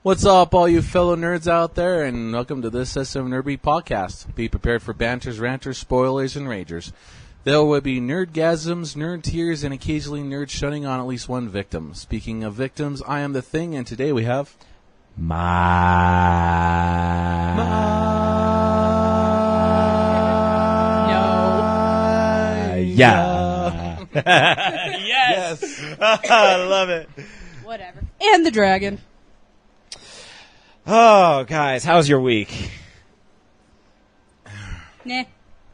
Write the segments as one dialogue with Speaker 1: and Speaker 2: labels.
Speaker 1: What's up, all you fellow nerds out there, and welcome to this NWP podcast. Be prepared for banters, ranters, spoilers, and ragers. There will be nerdgasms, nerd tears, and occasionally nerds shutting on at least one victim. Speaking of victims, I am the Thing, and today we have...
Speaker 2: Yeah. Yes. I love it.
Speaker 3: Whatever. And the dragon.
Speaker 2: Oh, guys, how's your week?
Speaker 3: Nah.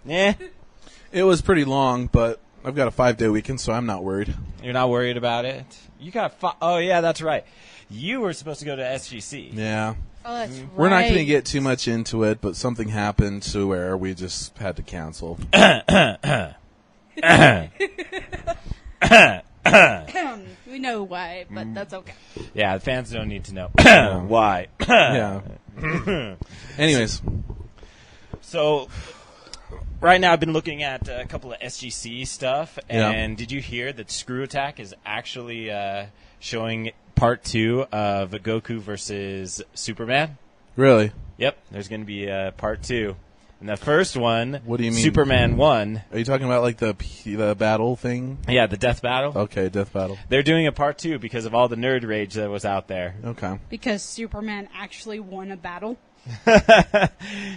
Speaker 1: It was pretty long, but I've got a 5-day weekend, so I'm not worried.
Speaker 2: You're not worried about it? You got oh, yeah, that's right. You were supposed to go to SGC.
Speaker 1: Yeah.
Speaker 3: Oh, that's right.
Speaker 1: We're not going to get too much into it, but something happened to where we just had to cancel.
Speaker 3: We know why, but that's okay.
Speaker 2: Yeah, the fans don't need to know why.
Speaker 1: Yeah. Anyways.
Speaker 2: So, right now I've been looking at a couple of SGC stuff, and Did you hear that Screw Attack is actually showing part 2 of Goku versus Superman?
Speaker 1: Really?
Speaker 2: Yep, there's going to be part 2. And the first one,
Speaker 1: what do you mean?
Speaker 2: Superman won.
Speaker 1: Are you talking about like the battle thing?
Speaker 2: Yeah, the death battle.
Speaker 1: Okay, death battle.
Speaker 2: They're doing a part 2 because of all the nerd rage that was out there.
Speaker 1: Okay.
Speaker 3: Because Superman actually won a battle?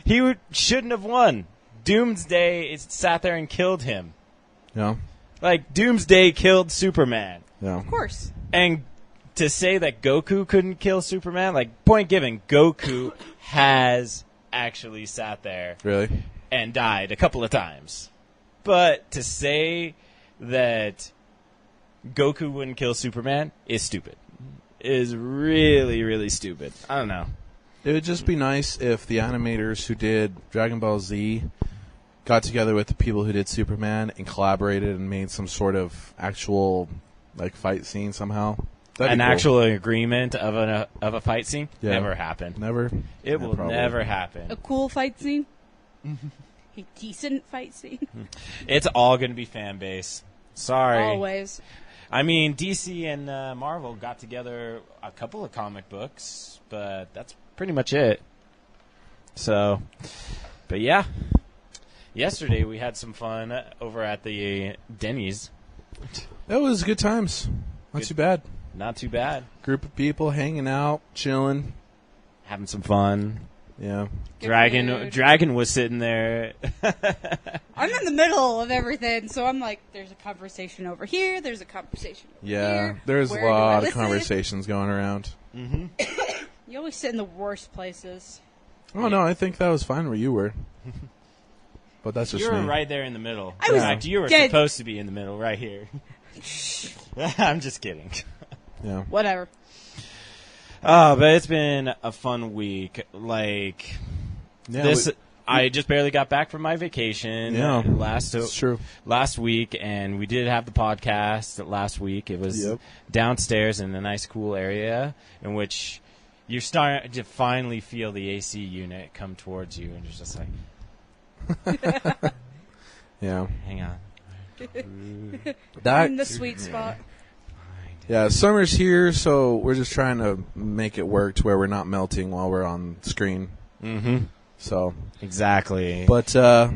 Speaker 2: He shouldn't have won. Doomsday sat there and killed him.
Speaker 1: Yeah.
Speaker 2: Like, Doomsday killed Superman.
Speaker 1: Yeah.
Speaker 3: Of course.
Speaker 2: And to say that Goku couldn't kill Superman, like, point given, Goku has actually sat there and died a couple of times. But to say that Goku wouldn't kill Superman is stupid. Is really, really stupid. I don't know.
Speaker 1: It would just be nice if the animators who did Dragon Ball Z got together with the people who did Superman and collaborated and made some sort of actual like fight scene somehow.
Speaker 2: An actual agreement of a fight scene?
Speaker 1: Yeah.
Speaker 2: Never happened.
Speaker 1: Never?
Speaker 2: It will never happen.
Speaker 3: A cool fight scene? A decent fight scene?
Speaker 2: It's all going to be fan base. Sorry.
Speaker 3: Always.
Speaker 2: I mean, DC and Marvel got together a couple of comic books, but that's pretty much it. So, but yeah. Yesterday we had some fun over at the Denny's.
Speaker 1: That was good times. Not too bad.
Speaker 2: Not too bad.
Speaker 1: Group of people hanging out, chilling,
Speaker 2: having some fun.
Speaker 1: Yeah.
Speaker 2: Dragon was sitting there.
Speaker 3: I'm in the middle of everything, so I'm like, there's a conversation over here, there's a conversation over here.
Speaker 1: Yeah, there's a lot of conversations going around.
Speaker 2: Mm-hmm.
Speaker 3: You always sit in the worst places.
Speaker 1: Oh, no, I think that was fine where you were. But that's just
Speaker 2: You were
Speaker 1: me.
Speaker 2: right there in the middle.
Speaker 3: I was
Speaker 2: In fact, you were supposed to be in the middle right here. I'm just kidding.
Speaker 1: Yeah.
Speaker 3: Whatever.
Speaker 2: Oh, but it's been a fun week. Like, I just barely got back from my vacation.
Speaker 1: Yeah, it's true.
Speaker 2: Last week, and we did have the podcast last week. It was downstairs in a nice, cool area in which you're starting to finally feel the AC unit come towards you, and you're just like,
Speaker 1: yeah.
Speaker 2: Hang on.
Speaker 3: In the sweet spot.
Speaker 1: Yeah, summer's here, so we're just trying to make it work to where we're not melting while we're on screen.
Speaker 2: Mm-hmm.
Speaker 1: So
Speaker 2: exactly.
Speaker 1: But yeah,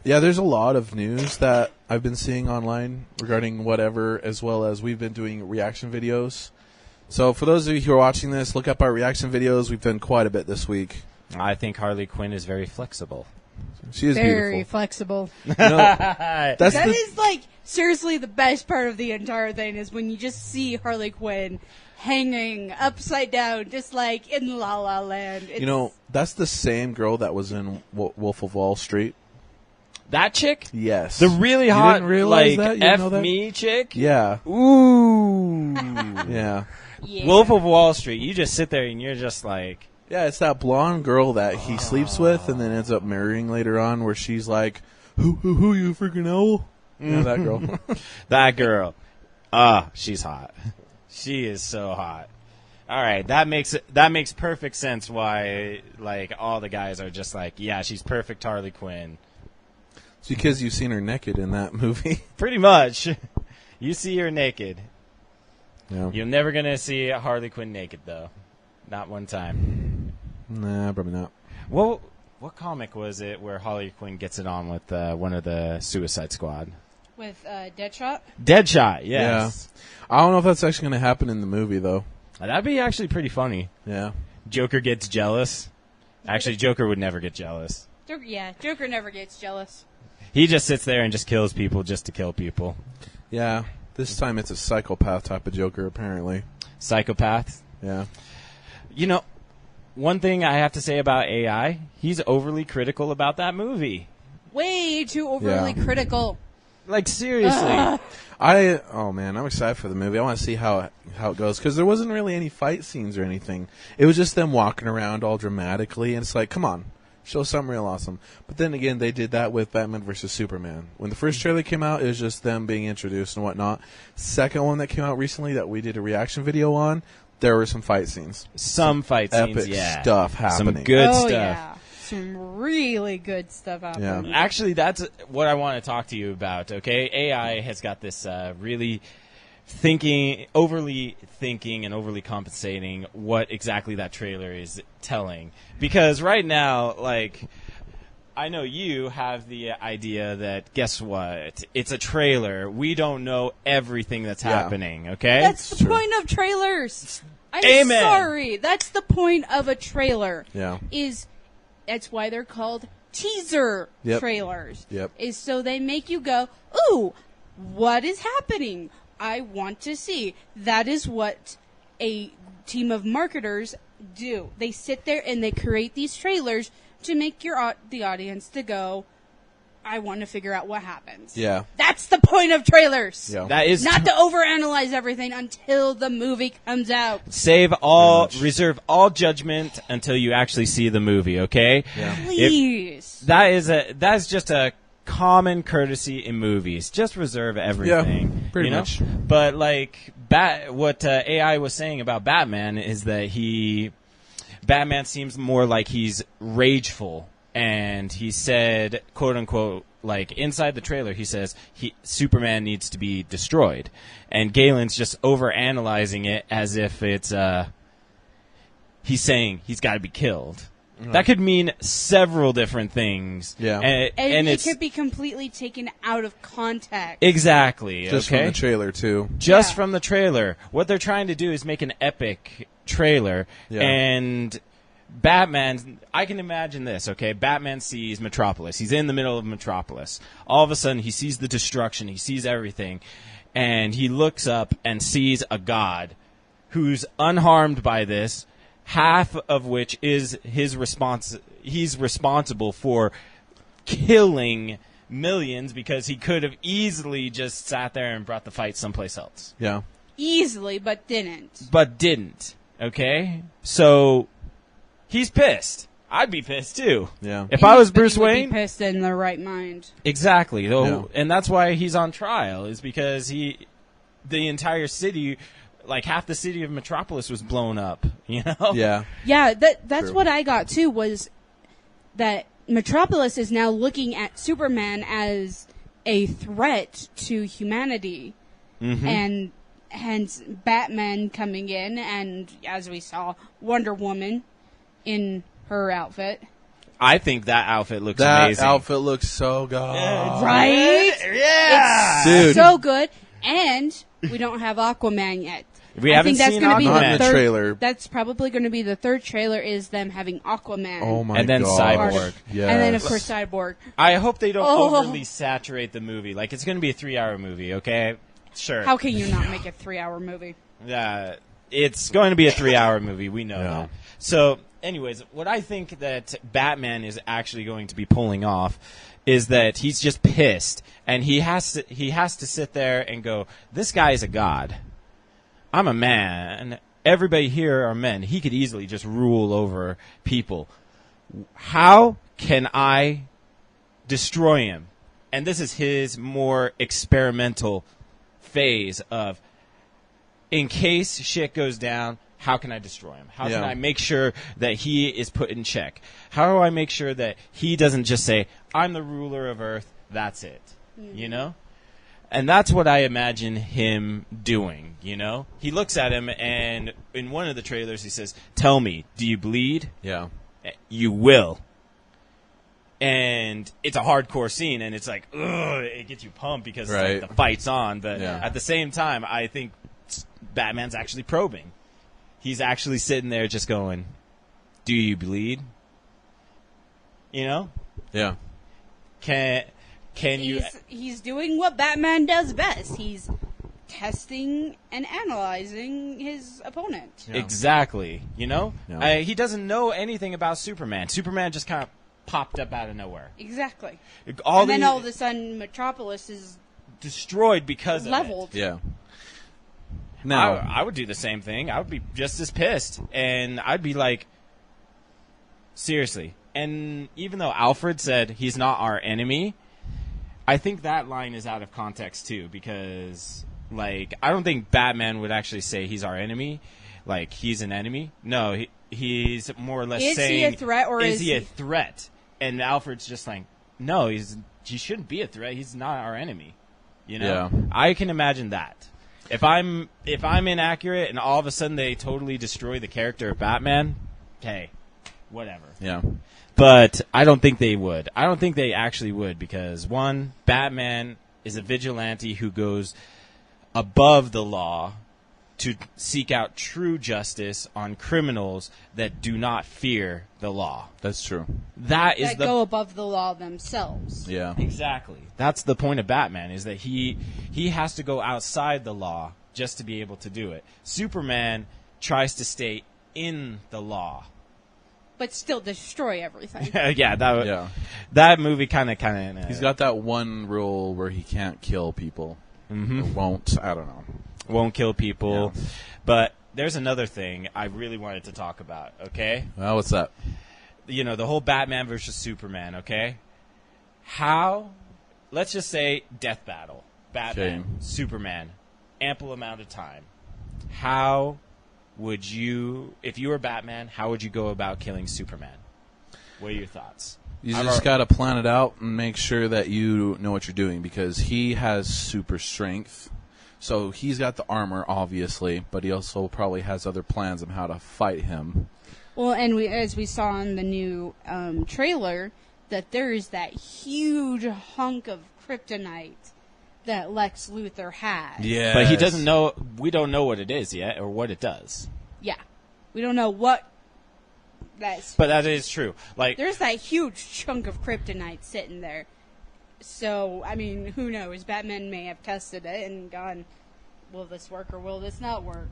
Speaker 1: there's a lot of news that I've been seeing online regarding whatever, as well as we've been doing reaction videos. So for those of you who are watching this, look up our reaction videos. We've done quite a bit this week.
Speaker 2: I think Harley Quinn is very flexible.
Speaker 1: She is
Speaker 3: very
Speaker 1: beautiful.
Speaker 3: flexible.
Speaker 1: That
Speaker 3: is like seriously the best part of the entire thing is when you just see Harley Quinn hanging upside down, just like in La La Land.
Speaker 1: That's the same girl that was in Wolf of Wall Street.
Speaker 2: That chick?
Speaker 1: Yes.
Speaker 2: The really hot,
Speaker 1: didn't realize
Speaker 2: like, F-me chick?
Speaker 1: Yeah.
Speaker 2: Ooh.
Speaker 1: Yeah.
Speaker 2: Wolf of Wall Street. You just sit there and you're just like...
Speaker 1: Yeah, it's that blonde girl that he sleeps with and then ends up marrying later on, where she's like, who, you freaking owl? Yeah, that girl.
Speaker 2: That girl. She's hot. She is so hot. All right, that makes perfect sense why like all the guys are just like, yeah, she's perfect Harley Quinn.
Speaker 1: It's because you've seen her naked in that movie.
Speaker 2: Pretty much. You see her naked.
Speaker 1: Yeah.
Speaker 2: You're never going to see Harley Quinn naked, though. Not one time.
Speaker 1: Nah, probably not.
Speaker 2: Well, what comic was it where Harley Quinn gets it on with one of the Suicide Squad?
Speaker 3: With Deadshot?
Speaker 2: Deadshot, yes.
Speaker 1: Yeah. I don't know if that's actually going to happen in the movie, though.
Speaker 2: That'd be actually pretty funny.
Speaker 1: Yeah.
Speaker 2: Joker gets jealous. Actually, Joker would never get jealous.
Speaker 3: Joker never gets jealous.
Speaker 2: He just sits there and just kills people just to kill people.
Speaker 1: Yeah. This time it's a psychopath type of Joker, apparently.
Speaker 2: Psychopath?
Speaker 1: Yeah.
Speaker 2: You know, one thing I have to say about AI, he's overly critical about that movie.
Speaker 3: Way too overly critical.
Speaker 2: Like, seriously.
Speaker 1: I'm excited for the movie. I want to see how it goes, because there wasn't really any fight scenes or anything. It was just them walking around all dramatically, and it's like, come on, show something real awesome. But then again, they did that with Batman vs. Superman. When the first trailer came out, it was just them being introduced and whatnot. Second one that came out recently that we did a reaction video on, there were some fight scenes.
Speaker 2: Some fight scenes,
Speaker 1: epic stuff happening.
Speaker 2: Some good stuff.
Speaker 3: Yeah. Some really good stuff happening.
Speaker 1: Yeah.
Speaker 2: Actually, that's what I want to talk to you about, okay? AI has got this really overly thinking and overly compensating what exactly that trailer is telling. Because right now, like, I know you have the idea that, guess what? It's a trailer. We don't know everything that's happening, okay?
Speaker 3: That's the point of trailers. I'm
Speaker 2: Amen.
Speaker 3: sorry. That's the point of a trailer.
Speaker 1: Yeah.
Speaker 3: That's why they're called teaser trailers.
Speaker 1: Yep.
Speaker 3: Is so they make you go, ooh, what is happening? I want to see. That is what a team of marketers do. They sit there and they create these trailers to make the audience to go, I want to figure out what happens.
Speaker 1: Yeah.
Speaker 3: That's the point of trailers.
Speaker 1: Yeah.
Speaker 2: That is
Speaker 3: not to overanalyze everything until the movie comes out.
Speaker 2: Reserve all judgment until you actually see the movie, okay?
Speaker 1: Yeah.
Speaker 3: Please.
Speaker 2: That's just a common courtesy in movies. Just reserve everything.
Speaker 1: Yeah, pretty much.
Speaker 2: But like what AI was saying about Batman is that Batman seems more like he's rageful. And he said, quote unquote, like inside the trailer, he says Superman needs to be destroyed, and Galen's just overanalyzing it as if it's he's saying he's got to be killed. Mm-hmm. That could mean several different things.
Speaker 1: Yeah,
Speaker 3: and it could be completely taken out of context.
Speaker 2: Exactly.
Speaker 1: Just from the trailer too.
Speaker 2: Just from the trailer. What they're trying to do is make an epic trailer, and Batman, I can imagine this, okay? Batman sees Metropolis. He's in the middle of Metropolis. All of a sudden, he sees the destruction. He sees everything. And he looks up and sees a god who's unharmed by this, half of which is his response. He's responsible for killing millions because he could have easily just sat there and brought the fight someplace else.
Speaker 1: Yeah.
Speaker 3: Easily, but didn't.
Speaker 2: Okay? So he's pissed. I'd be pissed too.
Speaker 1: Yeah.
Speaker 2: If I was Bruce Wayne,
Speaker 3: be pissed in the right mind.
Speaker 2: Exactly. And that's why he's on trial, is because the entire city, like half the city of Metropolis was blown up, you know?
Speaker 1: Yeah.
Speaker 3: Yeah, that's what I got too, was that Metropolis is now looking at Superman as a threat to humanity. Mm-hmm. And hence Batman coming in, and as we saw, Wonder Woman in her outfit.
Speaker 2: I think that outfit looks amazing.
Speaker 1: That outfit looks so good.
Speaker 3: Right?
Speaker 2: Yeah.
Speaker 3: It's so good. And we don't have Aquaman yet.
Speaker 2: We haven't seen Aquaman.
Speaker 1: Not in the trailer.
Speaker 3: That's probably going to be the third trailer, is them having Aquaman.
Speaker 1: Oh my god.
Speaker 2: And then Cyborg.
Speaker 1: Yes.
Speaker 3: And then, of course, Cyborg.
Speaker 2: I hope they don't overly saturate the movie. Like, it's going to be a 3-hour movie, okay? Sure.
Speaker 3: How can you not make a 3-hour movie?
Speaker 2: It's going to be a 3-hour movie. We know that. So, anyways, what I think that Batman is actually going to be pulling off is that he's just pissed, and he has to sit there and go, this guy is a god. I'm a man. Everybody here are men. He could easily just rule over people. How can I destroy him? And this is his more experimental phase of, in case shit goes down, how can I destroy him? How can I make sure that he is put in check? How do I make sure that he doesn't just say, I'm the ruler of Earth, that's it? Mm-hmm. You know? And that's what I imagine him doing, you know? He looks at him, and in one of the trailers he says, "Tell me, do you bleed?"
Speaker 1: Yeah.
Speaker 2: "You will." And it's a hardcore scene, and it's like, ugh, it gets you pumped because
Speaker 1: right.
Speaker 2: like, the fight's on. But at the same time, I think Batman's actually probing. He's actually sitting there just going, "Do you bleed?" You know?
Speaker 1: Yeah.
Speaker 3: He's doing what Batman does best. He's testing and analyzing his opponent.
Speaker 2: Yeah. Exactly. You know?
Speaker 1: Yeah.
Speaker 2: He doesn't know anything about Superman. Superman just kind of popped up out of nowhere.
Speaker 3: Exactly. Then all of a sudden, Metropolis is
Speaker 2: destroyed because
Speaker 3: leveled.
Speaker 2: of it.
Speaker 1: Yeah. Now,
Speaker 2: I would do the same thing. I would be just as pissed. And I'd be like, seriously. And even though Alfred said he's not our enemy, I think that line is out of context too, because like I don't think Batman would actually say he's our enemy, like he's an enemy. No, he's more or less saying,
Speaker 3: is he a threat or is
Speaker 2: he a threat? And Alfred's just like, no, he shouldn't be a threat. He's not our enemy. You know,
Speaker 1: yeah.
Speaker 2: I can imagine that. If I'm inaccurate and all of a sudden they totally destroy the character of Batman, hey, whatever.
Speaker 1: Yeah.
Speaker 2: But I don't think they would. I don't think they actually would because, one, Batman is a vigilante who goes above the law to seek out true justice on criminals that do not fear the law.
Speaker 1: That's true.
Speaker 2: That
Speaker 3: go above the law themselves.
Speaker 1: Yeah.
Speaker 2: Exactly. That's the point of Batman, is that he has to go outside the law just to be able to do it. Superman tries to stay in the law.
Speaker 3: But still destroy everything.
Speaker 2: That movie kind of.
Speaker 1: He's got that one rule where he can't kill people.
Speaker 2: Mm-hmm.
Speaker 1: Or won't. I don't know.
Speaker 2: Won't kill people.
Speaker 1: Yeah.
Speaker 2: But there's another thing I really wanted to talk about. Okay.
Speaker 1: Well, what's that?
Speaker 2: You know, the whole Batman versus Superman. Okay. How? Let's just say death battle. Batman, Superman, ample amount of time. How would you, if you were Batman, how would you go about killing Superman? What are your thoughts?
Speaker 1: You just got to plan it out and make sure that you know what you're doing, because he has super strength. So he's got the armor, obviously, but he also probably has other plans on how to fight him.
Speaker 3: Well, and as we saw in the new trailer, that there is that huge hunk of kryptonite that Lex Luthor has.
Speaker 1: Yeah,
Speaker 2: but he doesn't know. We don't know what it is yet, or what it does.
Speaker 3: Yeah, we don't know what that's.
Speaker 2: But that is true. Like,
Speaker 3: there's that huge chunk of kryptonite sitting there. So I mean, who knows? Batman may have tested it and gone, "Will this work or will this not work?"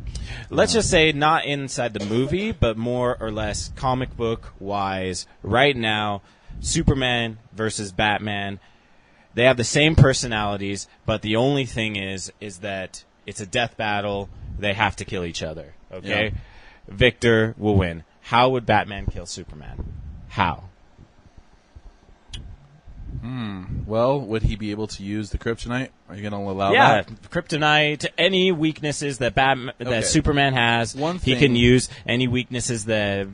Speaker 2: Let's just say not inside the movie, but more or less comic book wise. Right now, Superman versus Batman. They have the same personalities, but the only thing is that it's a death battle. They have to kill each other. Okay?
Speaker 1: Yeah.
Speaker 2: Victor will win. How would Batman kill Superman? How?
Speaker 1: Well, would he be able to use the kryptonite? Are you going to allow that?
Speaker 2: Yeah, kryptonite, any weaknesses that that Superman has, he can use. Any weaknesses that,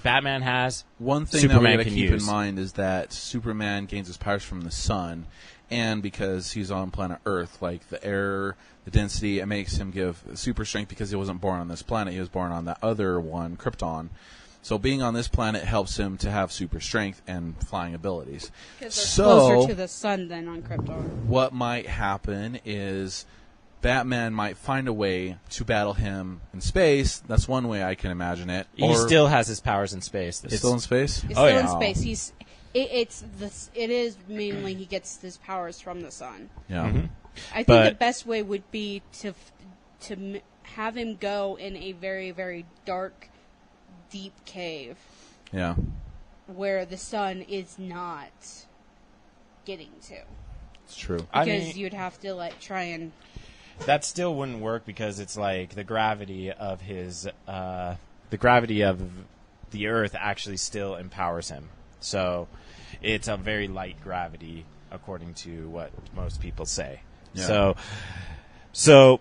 Speaker 2: Batman has,
Speaker 1: one thing
Speaker 2: Superman
Speaker 1: that we got to
Speaker 2: can
Speaker 1: keep
Speaker 2: use.
Speaker 1: in mind is that Superman gains his powers from the sun, and because he's on planet Earth, like the air, the density, it makes him give super strength because he wasn't born on this planet. He was born on that other one, Krypton. So being on this planet helps him to have super strength and flying abilities.
Speaker 3: Because they're closer to the sun than on Krypton.
Speaker 1: What might happen is Batman might find a way to battle him in space. That's one way I can imagine it.
Speaker 2: He still has his powers in space.
Speaker 1: It's still in space?
Speaker 3: It's still in space. It is mainly he gets his powers from the sun.
Speaker 1: Yeah.
Speaker 2: Mm-hmm.
Speaker 3: I think the best way would be to have him go in a very, very dark, deep cave.
Speaker 1: Yeah.
Speaker 3: Where the sun is not getting to.
Speaker 1: It's true.
Speaker 3: Because you'd have to try and.
Speaker 2: That still wouldn't work because it's like the gravity of the gravity of the Earth actually still empowers him. So it's a very light gravity, according to what most people say.
Speaker 1: Yeah.
Speaker 2: So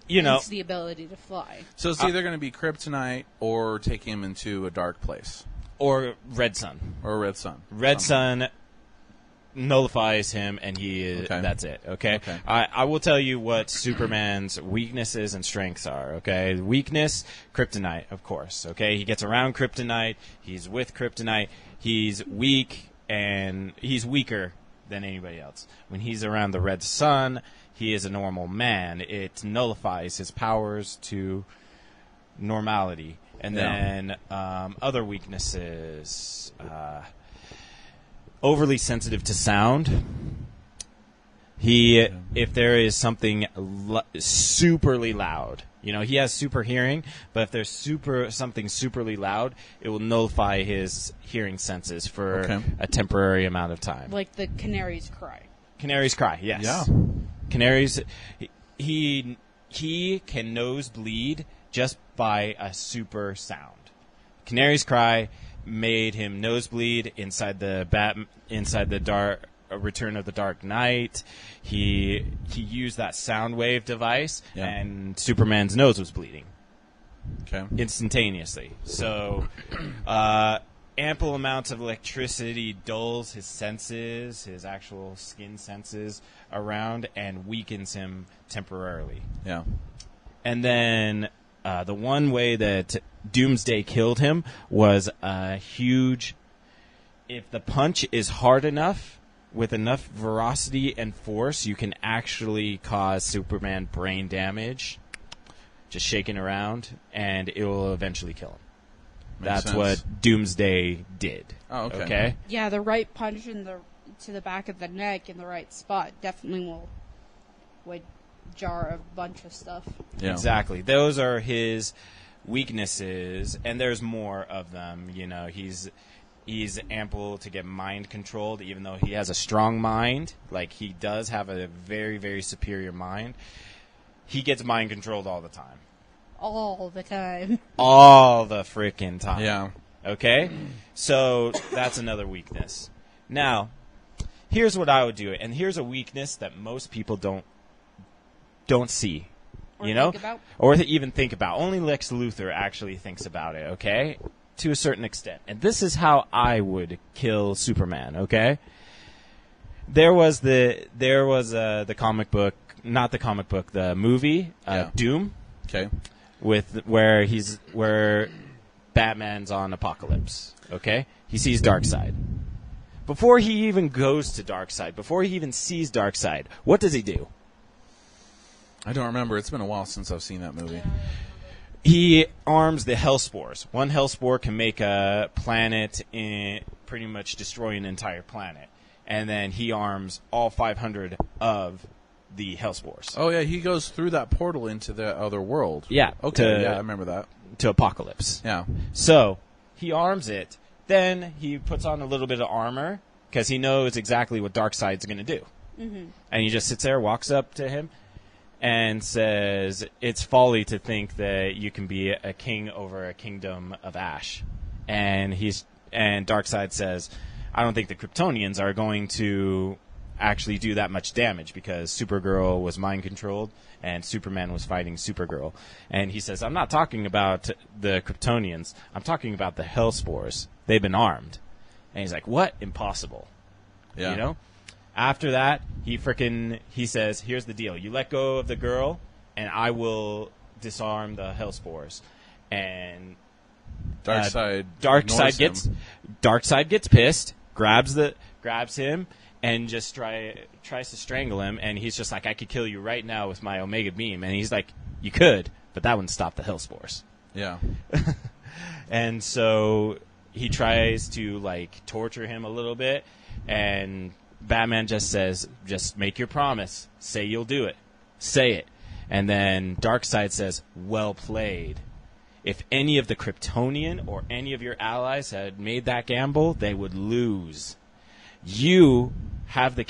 Speaker 2: you know,
Speaker 3: it's the ability to fly.
Speaker 1: So it's either going to be kryptonite or take him into a dark place.
Speaker 2: Or red sun.
Speaker 1: Or red sun.
Speaker 2: Red sun nullifies him, and that's it. Okay? I will tell you what Superman's weaknesses and strengths are. Okay, weakness, kryptonite, of course. Okay, he gets around kryptonite. He's with kryptonite. He's weak, and he's weaker than anybody else. When he's around the red sun, he is a normal man. It nullifies his powers to normality. And then other weaknesses. Overly sensitive to sound. If there is something superly loud, he has super hearing, but if there's something superly loud, it will nullify his hearing senses for a temporary amount of time.
Speaker 3: Like the canary's cry.
Speaker 2: Canary's cry, yes.
Speaker 1: Yeah.
Speaker 2: Canaries, he can nosebleed just by a super sound. Canary's cry made him nosebleed inside the dark Return of the Dark Knight. He used that sound wave device, and Superman's nose was bleeding. Instantaneously. So ample amounts of electricity dulls his senses, his actual skin senses around, and weakens him temporarily.
Speaker 1: Yeah.
Speaker 2: And then the one way that Doomsday killed him was a huge... If the punch is hard enough, with enough veracity and force, you can actually cause Superman brain damage, just shaking around, and it will eventually kill him. That's what Doomsday did.
Speaker 1: Oh, okay.
Speaker 3: Yeah, the right punch to the back of the neck in the right spot definitely would jar a bunch of stuff.
Speaker 2: Yeah. Exactly. Those are his weaknesses, and there's more of them. He's ample to get mind controlled, even though he has a strong mind. Like, he does have a very, very superior mind. He gets mind controlled all the time.
Speaker 3: All the time.
Speaker 2: All the freaking time.
Speaker 1: Yeah.
Speaker 2: Okay? So, that's another weakness. Now, here's what I would do. And here's a weakness that most people don't see.
Speaker 3: Think about?
Speaker 2: Or even think about. Only Lex Luthor actually thinks about it, okay? To a certain extent. And this is how I would kill Superman, okay? There was the comic book, not the comic book, the movie, Doom.
Speaker 1: Okay.
Speaker 2: Where Batman's on Apocalypse, okay? He sees Darkseid. Before he even goes to Darkseid, before he even sees Darkseid, what does he do?
Speaker 1: I don't remember. It's been a while since I've seen that movie.
Speaker 2: He arms the Hellspores. One Hellspore can make a planet pretty much destroy an entire planet. And then he arms all 500 of the Hellspores.
Speaker 1: Oh, yeah, he goes through that portal into the other world.
Speaker 2: Yeah.
Speaker 1: Okay, I remember that.
Speaker 2: To Apocalypse.
Speaker 1: Yeah.
Speaker 2: So, he arms it. Then he puts on a little bit of armor because he knows exactly what Darkseid's going to do. Mm-hmm. And he just sits there, walks up to him, and says, it's folly to think that you can be a king over a kingdom of ash. And Darkseid says, I don't think the Kryptonians are going to actually do that much damage because Supergirl was mind-controlled and Superman was fighting Supergirl. And he says, I'm not talking about the Kryptonians. I'm talking about the Hellspores. They've been armed. And he's like, what? Impossible.
Speaker 1: Yeah.
Speaker 2: After that, he says, here's the deal. You let go of the girl, and I will disarm the Hellspores. And Darkseid gets pissed, grabs him, and just tries to strangle him. And he's just like, I could kill you right now with my Omega Beam. And he's like, you could, but that wouldn't stop the Hellspores.
Speaker 1: Yeah.
Speaker 2: And so he tries to torture him a little bit, and Batman just says, just make your promise. Say you'll do it. Say it. And then Darkseid says, well played. If any of the Kryptonian or any of your allies had made that gamble, they would lose. You have the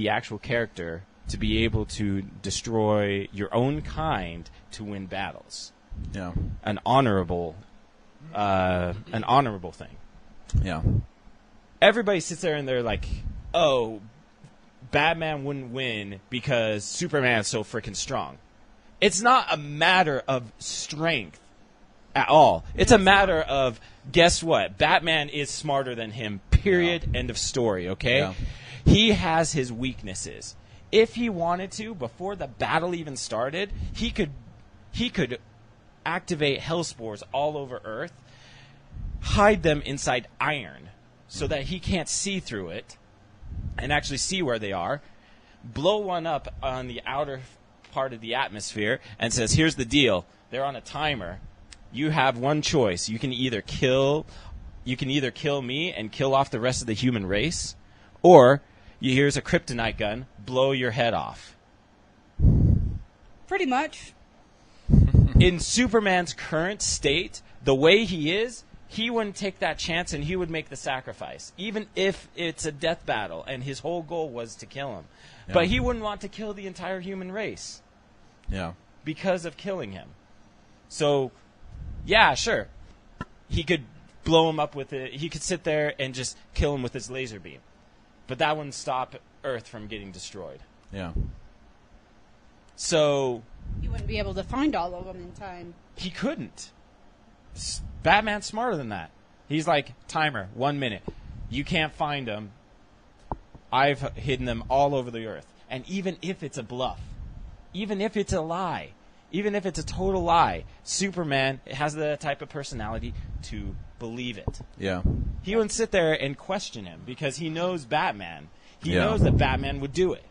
Speaker 2: actual character to be able to destroy your own kind to win battles.
Speaker 1: Yeah.
Speaker 2: An honorable thing.
Speaker 1: Yeah.
Speaker 2: Everybody sits there and they're like, oh, Batman wouldn't win because Superman's so freaking strong. It's not a matter of strength at all. It's a matter of, guess what? Batman is smarter than him, Period. End of story, okay? Yeah. He has his weaknesses. If he wanted to, before the battle even started, he could activate hellspores all over Earth, hide them inside iron so that he can't see through it and actually see where they are, blow one up on the outer part of the atmosphere and says, here's the deal. They're on a timer. You have one choice. You can either kill me and kill off the rest of the human race, or here's a kryptonite gun, blow your head off.
Speaker 3: Pretty much.
Speaker 2: In Superman's current state, the way he is, he wouldn't take that chance and he would make the sacrifice, even if it's a death battle and his whole goal was to kill him. Yeah. But he wouldn't want to kill the entire human race.
Speaker 1: Yeah.
Speaker 2: Because of killing him. So, yeah, sure. He could blow him up with it. He could sit there and just kill him with his laser beam. But that wouldn't stop Earth from getting destroyed.
Speaker 1: Yeah.
Speaker 2: So...
Speaker 3: You wouldn't be able to find all of them in time.
Speaker 2: He couldn't. Batman's smarter than that. He's like, timer, 1 minute. You can't find them. I've hidden them all over the Earth. And even if it's a bluff, even if it's a lie, even if it's a total lie, Superman has the type of personality to believe it.
Speaker 1: Yeah.
Speaker 2: He wouldn't sit there and question him because he knows Batman. He knows that Batman would do it.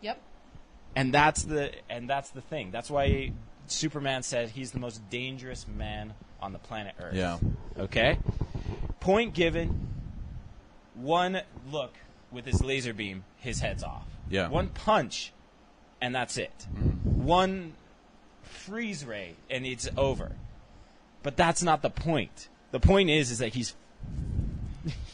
Speaker 3: Yep.
Speaker 2: And that's the thing. That's why Superman said he's the most dangerous man on the planet Earth.
Speaker 1: Yeah.
Speaker 2: Okay? Point given, one look with his laser beam, his head's off.
Speaker 1: Yeah.
Speaker 2: One punch, and that's it. One freeze ray, and it's over. But that's not the point. The point is that he's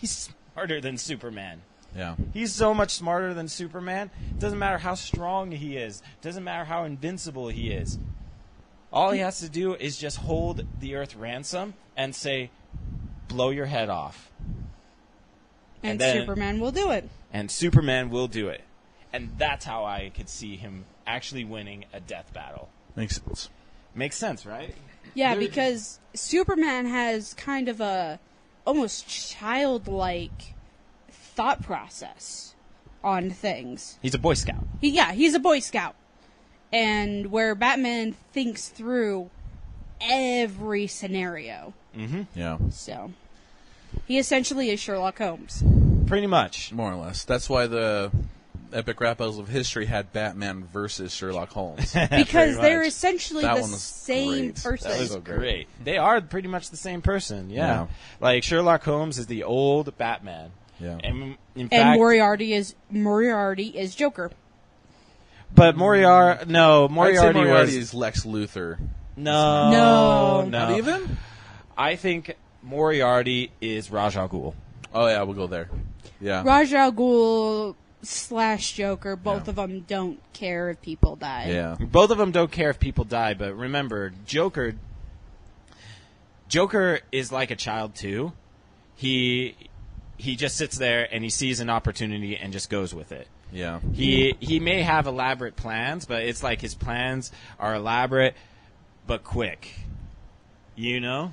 Speaker 2: smarter than Superman.
Speaker 1: Yeah.
Speaker 2: He's so much smarter than Superman. It doesn't matter how strong he is. It doesn't matter how invincible he is. All he has to do is just hold the Earth ransom and say, blow your head off.
Speaker 3: And then, Superman will do it.
Speaker 2: And Superman will do it. And that's how I could see him actually winning a death battle.
Speaker 1: Makes sense.
Speaker 2: Makes sense, right?
Speaker 3: Yeah, because Superman has kind of a almost childlike thought process on things.
Speaker 2: He's a Boy Scout.
Speaker 3: He's a Boy Scout. And where Batman thinks through every scenario.
Speaker 2: Mm-hmm.
Speaker 1: Yeah.
Speaker 3: So, he essentially is Sherlock Holmes.
Speaker 2: Pretty much.
Speaker 1: More or less. That's why the Epic Rap Battles of History had Batman versus Sherlock Holmes.
Speaker 3: Because they're essentially
Speaker 1: that
Speaker 3: the same person.
Speaker 2: That was
Speaker 1: so
Speaker 2: great. They are pretty much the same person, yeah. Like, Sherlock Holmes is the old Batman.
Speaker 1: Yeah.
Speaker 2: And, in fact,
Speaker 3: Moriarty is Joker.
Speaker 2: But Moriarty
Speaker 1: is Lex Luthor.
Speaker 3: No.
Speaker 1: Not even?
Speaker 2: I think Moriarty is Ra's al Ghul.
Speaker 1: Oh, yeah, we'll go there. Yeah.
Speaker 3: Ra's al Ghul / Joker, both of them don't care if people die.
Speaker 1: Yeah.
Speaker 2: Both of them don't care if people die, but remember, Joker is like a child, too. He just sits there and he sees an opportunity and just goes with it.
Speaker 1: Yeah.
Speaker 2: He may have elaborate plans, but it's like his plans are elaborate but quick. You know?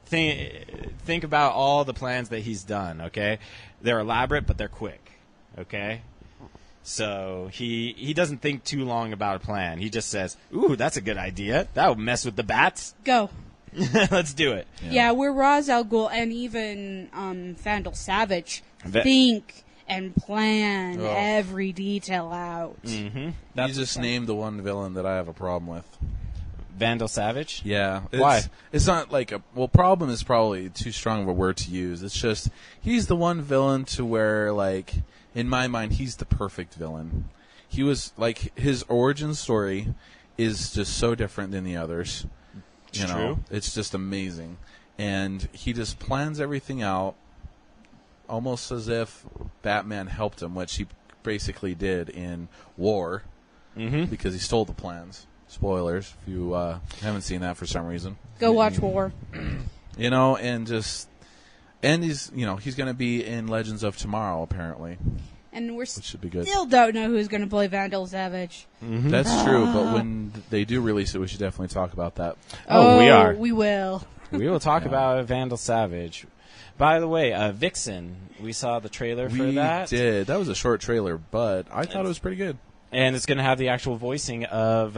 Speaker 2: Think about all the plans that he's done, okay? They're elaborate, but they're quick, okay? So he doesn't think too long about a plan. He just says, ooh, that's a good idea. That would mess with the bats.
Speaker 3: Go.
Speaker 2: Let's do it.
Speaker 3: Yeah, we're Ra's al Ghul and even Vandal Savage think and plan every detail out.
Speaker 2: Mm-hmm.
Speaker 1: You just named the one villain that I have a problem with.
Speaker 2: Vandal Savage?
Speaker 1: Yeah.
Speaker 2: Why?
Speaker 1: It's not like problem is probably too strong of a word to use. It's just, he's the one villain to where, like, in my mind, he's the perfect villain. He was, like, his origin story is just so different than the others. You know,
Speaker 2: true.
Speaker 1: It's just amazing. And he just plans everything out almost as if Batman helped him, which he basically did in War, because he stole the plans. Spoilers, if you haven't seen that for some reason.
Speaker 3: Go watch War.
Speaker 1: You know, and he's going to be in Legends of Tomorrow, apparently.
Speaker 3: And
Speaker 1: which should be good.
Speaker 3: Still don't know who's going to play Vandal Savage.
Speaker 1: Mm-hmm. That's true, but when they do release it, we should definitely talk about that.
Speaker 2: Oh, we are.
Speaker 3: We will.
Speaker 2: We will talk about Vandal Savage. By the way, Vixen, we saw the trailer for that.
Speaker 1: We did. That was a short trailer, but I thought it was pretty good.
Speaker 2: And it's going to have the actual voicing of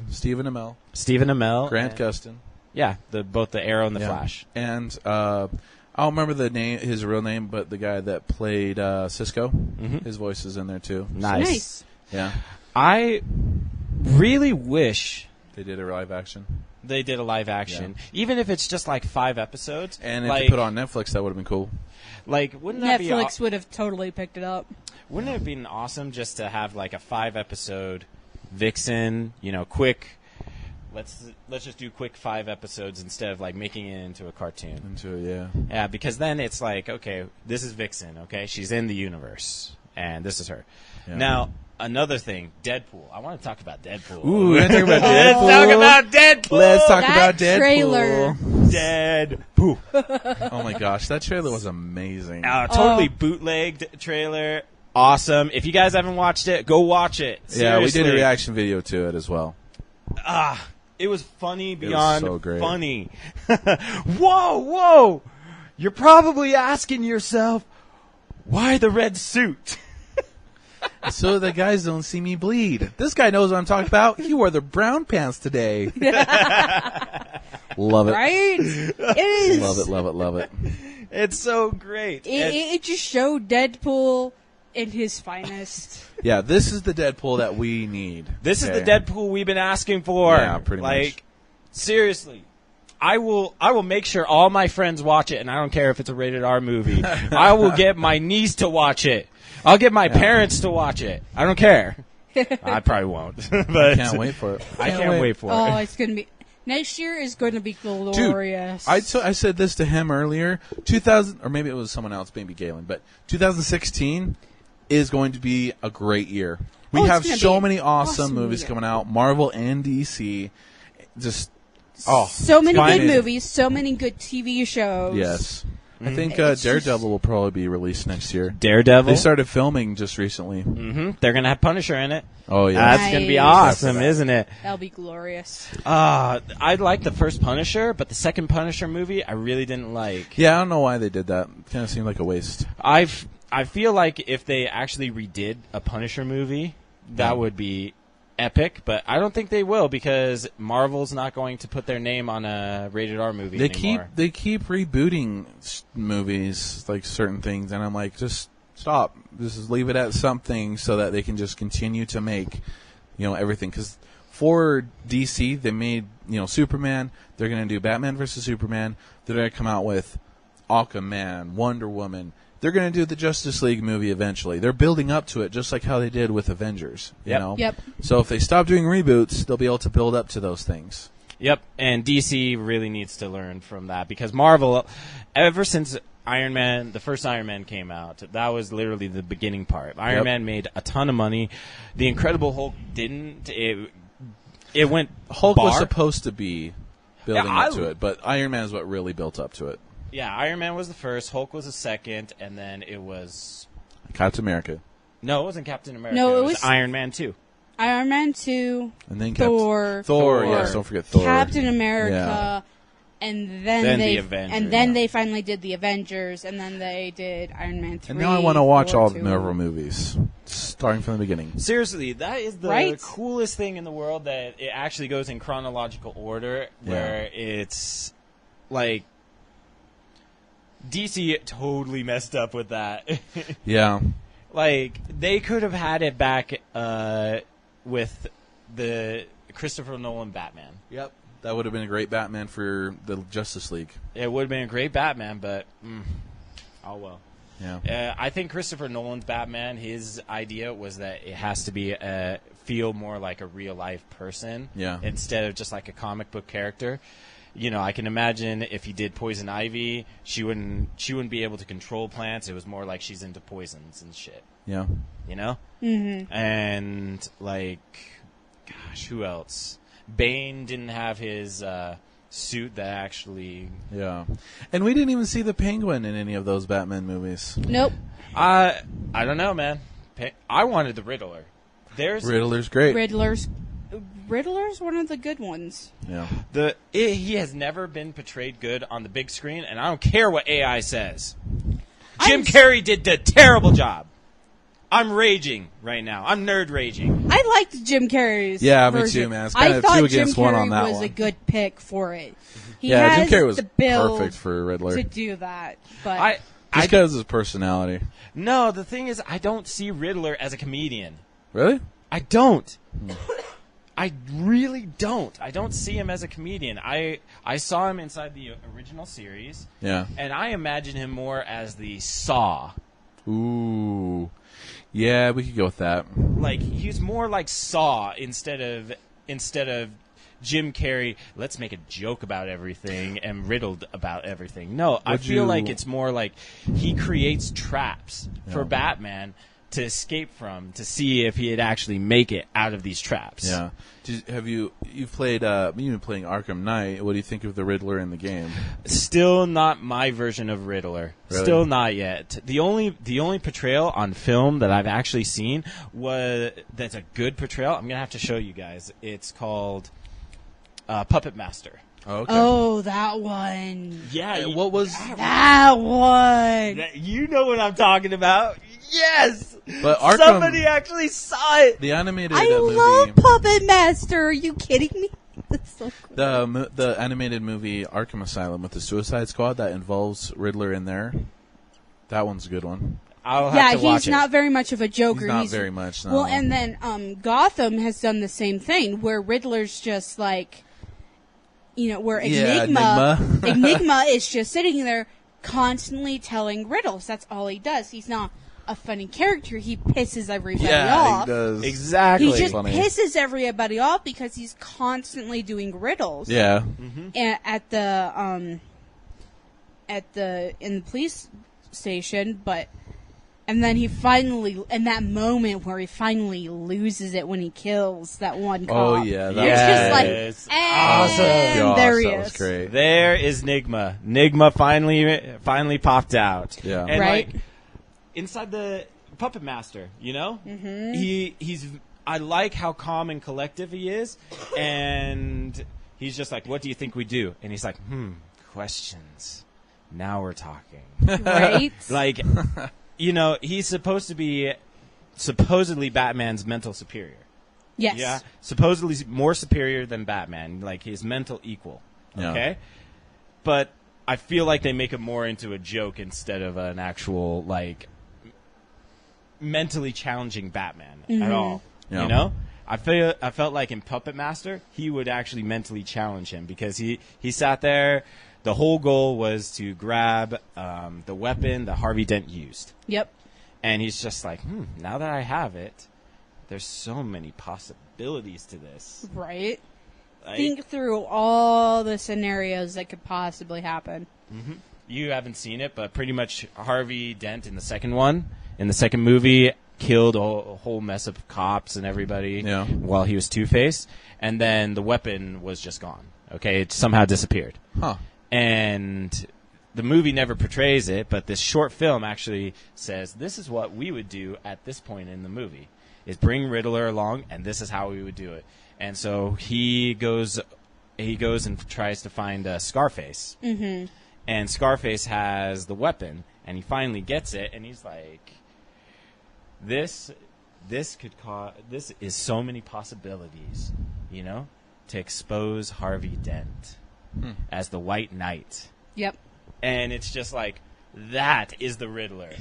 Speaker 1: Stephen Amell,
Speaker 2: Grant
Speaker 1: Gustin.
Speaker 2: Yeah, both the Arrow and the Flash.
Speaker 1: And I don't remember his real name, but the guy that played Cisco, his voice is in there too.
Speaker 2: Nice.
Speaker 1: Yeah.
Speaker 2: I really wish
Speaker 1: they did a live action.
Speaker 2: They did a live action, even if it's just like 5 episodes.
Speaker 1: And if they put it on Netflix, that would have been cool.
Speaker 3: Like, wouldn't that Netflix would have totally picked it up.
Speaker 2: Wouldn't it have been awesome just to have like a 5-episode Vixen? Quick. Let's just do quick 5 episodes instead of like making it into a cartoon. Yeah, because then it's like, okay, this is Vixen. Okay, she's in the universe, and this is her. Yeah. Now. Another thing, Deadpool. I want to talk about Deadpool.
Speaker 1: Ooh, we're going to talk about Deadpool.
Speaker 2: Let's talk about Deadpool.
Speaker 1: Let's talk about Deadpool.
Speaker 3: Trailer.
Speaker 2: Deadpool.
Speaker 1: Oh my gosh, that trailer was amazing.
Speaker 2: Totally bootlegged trailer. Awesome. If you guys haven't watched it, go watch it. Seriously.
Speaker 1: Yeah, we did a reaction video to it as well.
Speaker 2: It was funny beyond
Speaker 1: so great.
Speaker 2: Funny. Whoa. You're probably asking yourself, why the red suit?
Speaker 1: So the guys don't see me bleed. This guy knows what I'm talking about. He wore the brown pants today. Love it.
Speaker 3: Right? It is.
Speaker 1: Love it.
Speaker 2: It's so great.
Speaker 3: It just showed Deadpool in his finest.
Speaker 1: Yeah, this is the Deadpool that we need.
Speaker 2: This is the Deadpool we've been asking for.
Speaker 1: Yeah, pretty much.
Speaker 2: Seriously. I will make sure all my friends watch it, and I don't care if it's a rated R movie. I will get my niece to watch it. I'll get my parents to watch it. I don't care. I probably won't. But
Speaker 1: I can't wait for it.
Speaker 2: I can't wait for it.
Speaker 3: Oh, it's going to be... Next year is going to be glorious.
Speaker 1: Dude, I said this to him earlier. 2000, or maybe it was someone else, maybe Galen, but 2016 is going to be a great year. We have so many awesome movies coming out, Marvel and DC. Just,
Speaker 3: so many good movies, so many good TV shows.
Speaker 1: Yes. I think Daredevil will probably be released next year.
Speaker 2: Daredevil?
Speaker 1: They started filming just recently.
Speaker 2: Mm-hmm. They're going to have Punisher in it.
Speaker 1: Oh, yeah.
Speaker 2: That's going to be awesome, isn't it?
Speaker 3: That'll be glorious.
Speaker 2: I liked the first Punisher, but the second Punisher movie I really didn't like.
Speaker 1: Yeah, I don't know why they did that. It kind of seemed like a waste.
Speaker 2: I feel like if they actually redid a Punisher movie, that would be epic, but I don't think they will because Marvel's not going to put their name on a rated R movie anymore.
Speaker 1: They keep rebooting movies, like certain things, and I'm like, just stop. Just leave it at something so that they can just continue to make, everything. Because for DC, they made, Superman. They're going to do Batman versus Superman. They're going to come out with Aquaman, Wonder Woman. They're going to do the Justice League movie eventually. They're building up to it just like how they did with Avengers. You know?
Speaker 3: Yep.
Speaker 1: So if they stop doing reboots, they'll be able to build up to those things.
Speaker 2: Yep, and DC really needs to learn from that because Marvel, ever since Iron Man, the first Iron Man came out, that was literally the beginning part. Iron Man made a ton of money. The Incredible Hulk didn't. It went
Speaker 1: Hulk was supposed to be building up to it, but Iron Man is what really built up to it.
Speaker 2: Yeah, Iron Man was the first, Hulk was the second, and then it was...
Speaker 1: Captain America.
Speaker 2: No, it wasn't Captain America.
Speaker 3: No,
Speaker 2: it was Iron Man 2.
Speaker 3: Iron Man 2,
Speaker 1: and then
Speaker 3: Thor,
Speaker 1: yes, don't forget Thor.
Speaker 3: Captain America, and then
Speaker 2: the Avengers.
Speaker 3: And then they finally did the Avengers, and then they did Iron Man 3.
Speaker 1: And now I want to watch all the Marvel movies, starting from the beginning.
Speaker 2: Seriously, that is the coolest thing in the world, that it actually goes in chronological order, where it's like... DC totally messed up with that.
Speaker 1: Yeah.
Speaker 2: Like, they could have had it back with the Christopher Nolan Batman.
Speaker 1: Yep. That would have been a great Batman for the Justice League.
Speaker 2: It would have been a great Batman, but oh well.
Speaker 1: Yeah.
Speaker 2: I think Christopher Nolan's Batman, his idea was that it has to be feel more like a real-life person instead of just like a comic book character. I can imagine if he did Poison Ivy, she wouldn't be able to control plants. It was more like she's into poisons and shit.
Speaker 1: Yeah.
Speaker 3: Mm-hmm.
Speaker 2: And gosh, who else? Bane didn't have his suit that actually.
Speaker 1: Yeah. And we didn't even see the Penguin in any of those Batman movies.
Speaker 3: Nope.
Speaker 2: I don't know, man. I wanted the Riddler.
Speaker 1: Riddler's great.
Speaker 3: Riddler's Riddler's one of the good ones.
Speaker 1: Yeah.
Speaker 2: He has never been portrayed good on the big screen, and I don't care what AI says. Jim Carrey did a terrible job. I'm raging right now. I'm nerd raging.
Speaker 3: I liked Jim Carrey's
Speaker 1: me
Speaker 3: version.
Speaker 1: too, man. It's kind of 2 against 1 on that one.
Speaker 3: Jim Carrey was a good pick for it. He
Speaker 1: Jim
Speaker 3: has
Speaker 1: Carrey was
Speaker 3: the build
Speaker 1: perfect for Riddler.
Speaker 3: to do that. But
Speaker 1: Just because of his personality.
Speaker 2: No, the thing is, I don't see Riddler as a comedian.
Speaker 1: Really?
Speaker 2: I don't. I really don't. I don't see him as a comedian. I saw him inside the original series.
Speaker 1: Yeah.
Speaker 2: And I imagine him more as the Saw.
Speaker 1: Ooh. Yeah, we could go with that.
Speaker 2: Like, he's more like Saw instead of Jim Carrey, let's make a joke about everything and riddled about everything. No, I feel like it's more like he creates traps for Batman to escape from, to see if he'd actually make it out of these traps.
Speaker 1: Yeah. You've been playing Arkham Knight. What do you think of the Riddler in the game?
Speaker 2: Still not my version of Riddler.
Speaker 1: Really?
Speaker 2: Still not yet. The only portrayal on film that I've actually seen that's a good portrayal. I'm gonna have to show you guys. It's called Puppet Master.
Speaker 1: Oh, okay.
Speaker 3: Oh, that one.
Speaker 2: Yeah.
Speaker 1: What was
Speaker 3: that one?
Speaker 2: You know what I'm talking about. Yes!
Speaker 1: But Arkham,
Speaker 2: somebody actually saw it!
Speaker 1: The animated
Speaker 3: I
Speaker 1: movie.
Speaker 3: love Puppet Master. Are you kidding me? That's so cool.
Speaker 1: The animated movie Arkham Asylum with the Suicide Squad that involves Riddler in there. That one's a good one.
Speaker 2: I'll have to watch
Speaker 3: he's not very much of a Joker.
Speaker 1: He's not very much. No.
Speaker 3: Well, and then Gotham has done the same thing, where Riddler's just like, where Enigma is just sitting there constantly telling riddles. That's all he does. He's not a funny character. He pisses everybody off.
Speaker 1: He does.
Speaker 2: Exactly.
Speaker 3: He just pisses everybody off because he's constantly doing riddles.
Speaker 1: Yeah.
Speaker 2: Mm-hmm.
Speaker 3: In the police station, and then he finally, in that moment where he finally loses it when he kills that one cop.
Speaker 1: Oh yeah,
Speaker 3: it's just like awesome. There he is.
Speaker 1: That was great.
Speaker 2: There is Nigma. Nigma finally popped out.
Speaker 1: Yeah.
Speaker 2: And
Speaker 3: right.
Speaker 2: like inside the Puppet Master,
Speaker 3: Mm-hmm.
Speaker 2: he's. I like how calm and collective he is, and he's just like, "What do you think we do?" And he's like, questions. Now we're talking.
Speaker 3: Right.
Speaker 2: Like. He's supposed to be supposedly Batman's mental superior.
Speaker 3: Yes.
Speaker 2: Yeah. Supposedly more superior than Batman, like his mental equal. Okay?
Speaker 1: Yeah.
Speaker 2: But I feel like they make it more into a joke instead of an actual, like, mentally challenging Batman at all.
Speaker 1: Yeah.
Speaker 2: I felt like in Puppet Master, he would actually mentally challenge him because he sat there. The whole goal was to grab the weapon that Harvey Dent used.
Speaker 3: Yep.
Speaker 2: And he's just like, now that I have it, there's so many possibilities to this.
Speaker 3: Right.
Speaker 2: Like,
Speaker 3: think through all the scenarios that could possibly happen.
Speaker 2: Mm-hmm. You haven't seen it, but pretty much Harvey Dent in the second movie, killed a whole mess of cops and everybody while he was Two-Face. And then the weapon was just gone. Okay, it somehow disappeared.
Speaker 1: Huh.
Speaker 2: And the movie never portrays it, but this short film actually says this is what we would do at this point in the movie, is bring Riddler along, and this is how we would do it. And so he goes and tries to find Scarface.
Speaker 3: Mm-hmm.
Speaker 2: And Scarface has the weapon, and he finally gets it, and he's like, this is so many possibilities, to expose Harvey Dent as the White Knight.
Speaker 3: Yep.
Speaker 2: And it's just like, that is the Riddler.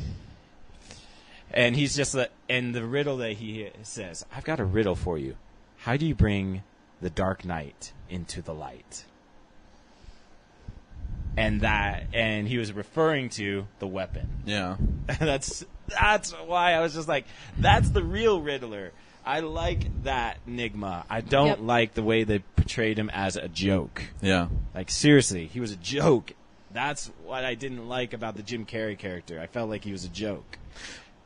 Speaker 2: And he's just and the riddle that he says, I've got a riddle for you. How do you bring the Dark Knight into the light? And he was referring to the weapon.
Speaker 1: Yeah.
Speaker 2: That's why I was just like, that's the real Riddler. I like that Nigma. I don't like the way they portrayed him as a joke.
Speaker 1: Yeah.
Speaker 2: Like, seriously, he was a joke. That's what I didn't like about the Jim Carrey character. I felt like he was a joke.